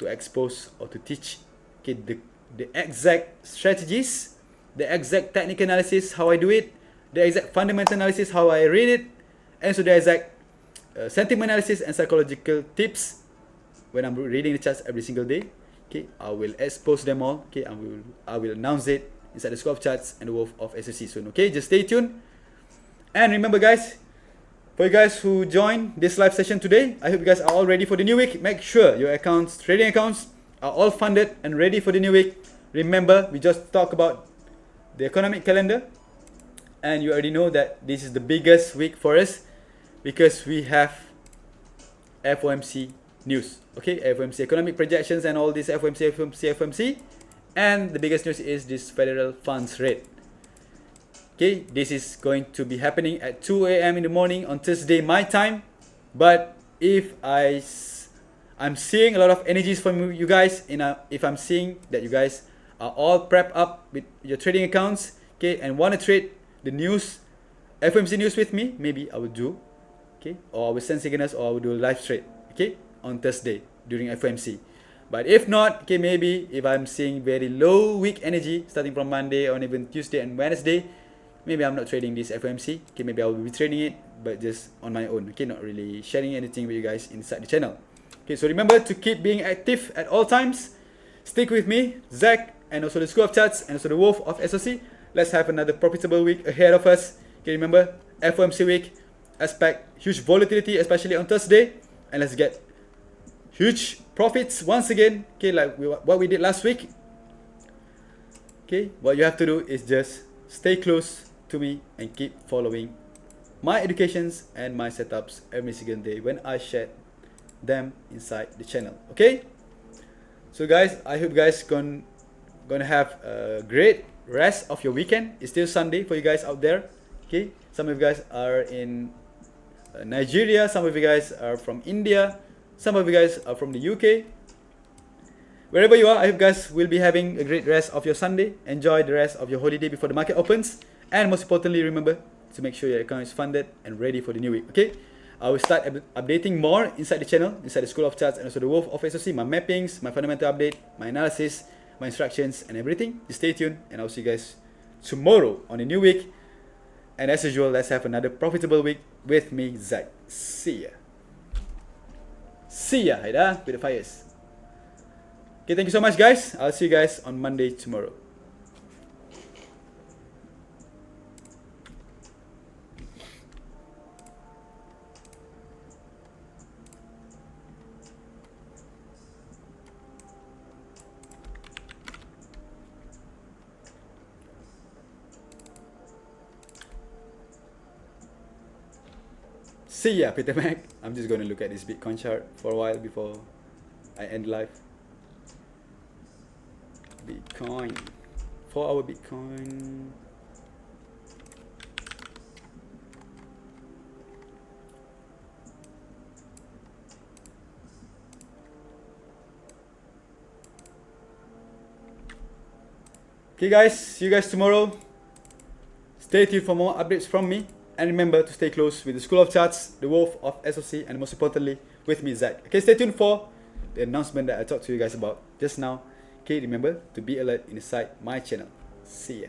to expose or to teach, okay, the exact strategies, the exact technical analysis, how I do it, the exact fundamental analysis, how I read it, and so the exact sentiment analysis and psychological tips when I'm reading the charts every single day. Okay, I will expose them all. Okay, I will announce it inside the School of Charts and the Wolf of SOC soon. Okay, just stay tuned. And remember, guys, for you guys who joined this live session today, I hope you guys are all ready for the new week. Make sure your accounts, trading accounts, are all funded and ready for the new week. Remember, we just talked about the economic calendar, and you already know that this is the biggest week for us because we have FOMC news. Okay, FOMC economic projections and all this FOMC. And the biggest news is this federal funds rate. Okay, this is going to be happening at 2 a.m. in the morning on Thursday my time. But if I'm seeing a lot of energies from you guys, if I'm seeing that you guys are all prepped up with your trading accounts, okay, and want to trade the news, FOMC news with me, maybe I will do, okay, or I will send signals, or I will do a live trade, okay, on Thursday during FOMC. But if not, okay, maybe if I'm seeing very low weak energy starting from Monday or even Tuesday and Wednesday, maybe I'm not trading this FOMC. Okay, maybe I will be trading it, but just on my own. Okay, not really sharing anything with you guys inside the channel. Okay, so remember to keep being active at all times. Stick with me, Zach, and also the School of Charts, and also the Wolf of SOC. Let's have another profitable week ahead of us. Okay, remember, FOMC week, expect huge volatility, especially on Thursday, and let's get huge profits once again. Okay, like what we did last week. Okay, what you have to do is just stay close to me and keep following my educations and my setups every single day when I share them inside the channel. Okay, so guys, I hope you guys gonna have a great rest of your weekend. It's still Sunday for you guys out there. Okay, some of you guys are in Nigeria, some of you guys are from India, some of you guys are from the UK. Wherever you are, I hope you guys will be having a great rest of your Sunday. Enjoy the rest of your holiday before the market opens. And most importantly, remember to make sure your account is funded and ready for the new week. Okay, I will start updating more inside the channel, inside the School of Charts and also the Wolf of SOC, my mappings, my fundamental update, my analysis, my instructions and everything. Just stay tuned and I'll see you guys tomorrow on a new week. And as usual, let's have another profitable week with me, Zach. See ya. See ya, Haida, with the fires. Okay, thank you so much, guys. I'll see you guys on Monday tomorrow. See ya, Peter Mac. I'm just gonna look at this Bitcoin chart for a while before I end live. Bitcoin. 4-hour Bitcoin. Okay guys, see you guys tomorrow. Stay tuned for more updates from me. And remember to stay close with the School of Charts, the Wolf of SOC, and most importantly, with me, Zach. Okay, stay tuned for the announcement that I talked to you guys about just now. Okay, remember to be alert inside my channel. See ya.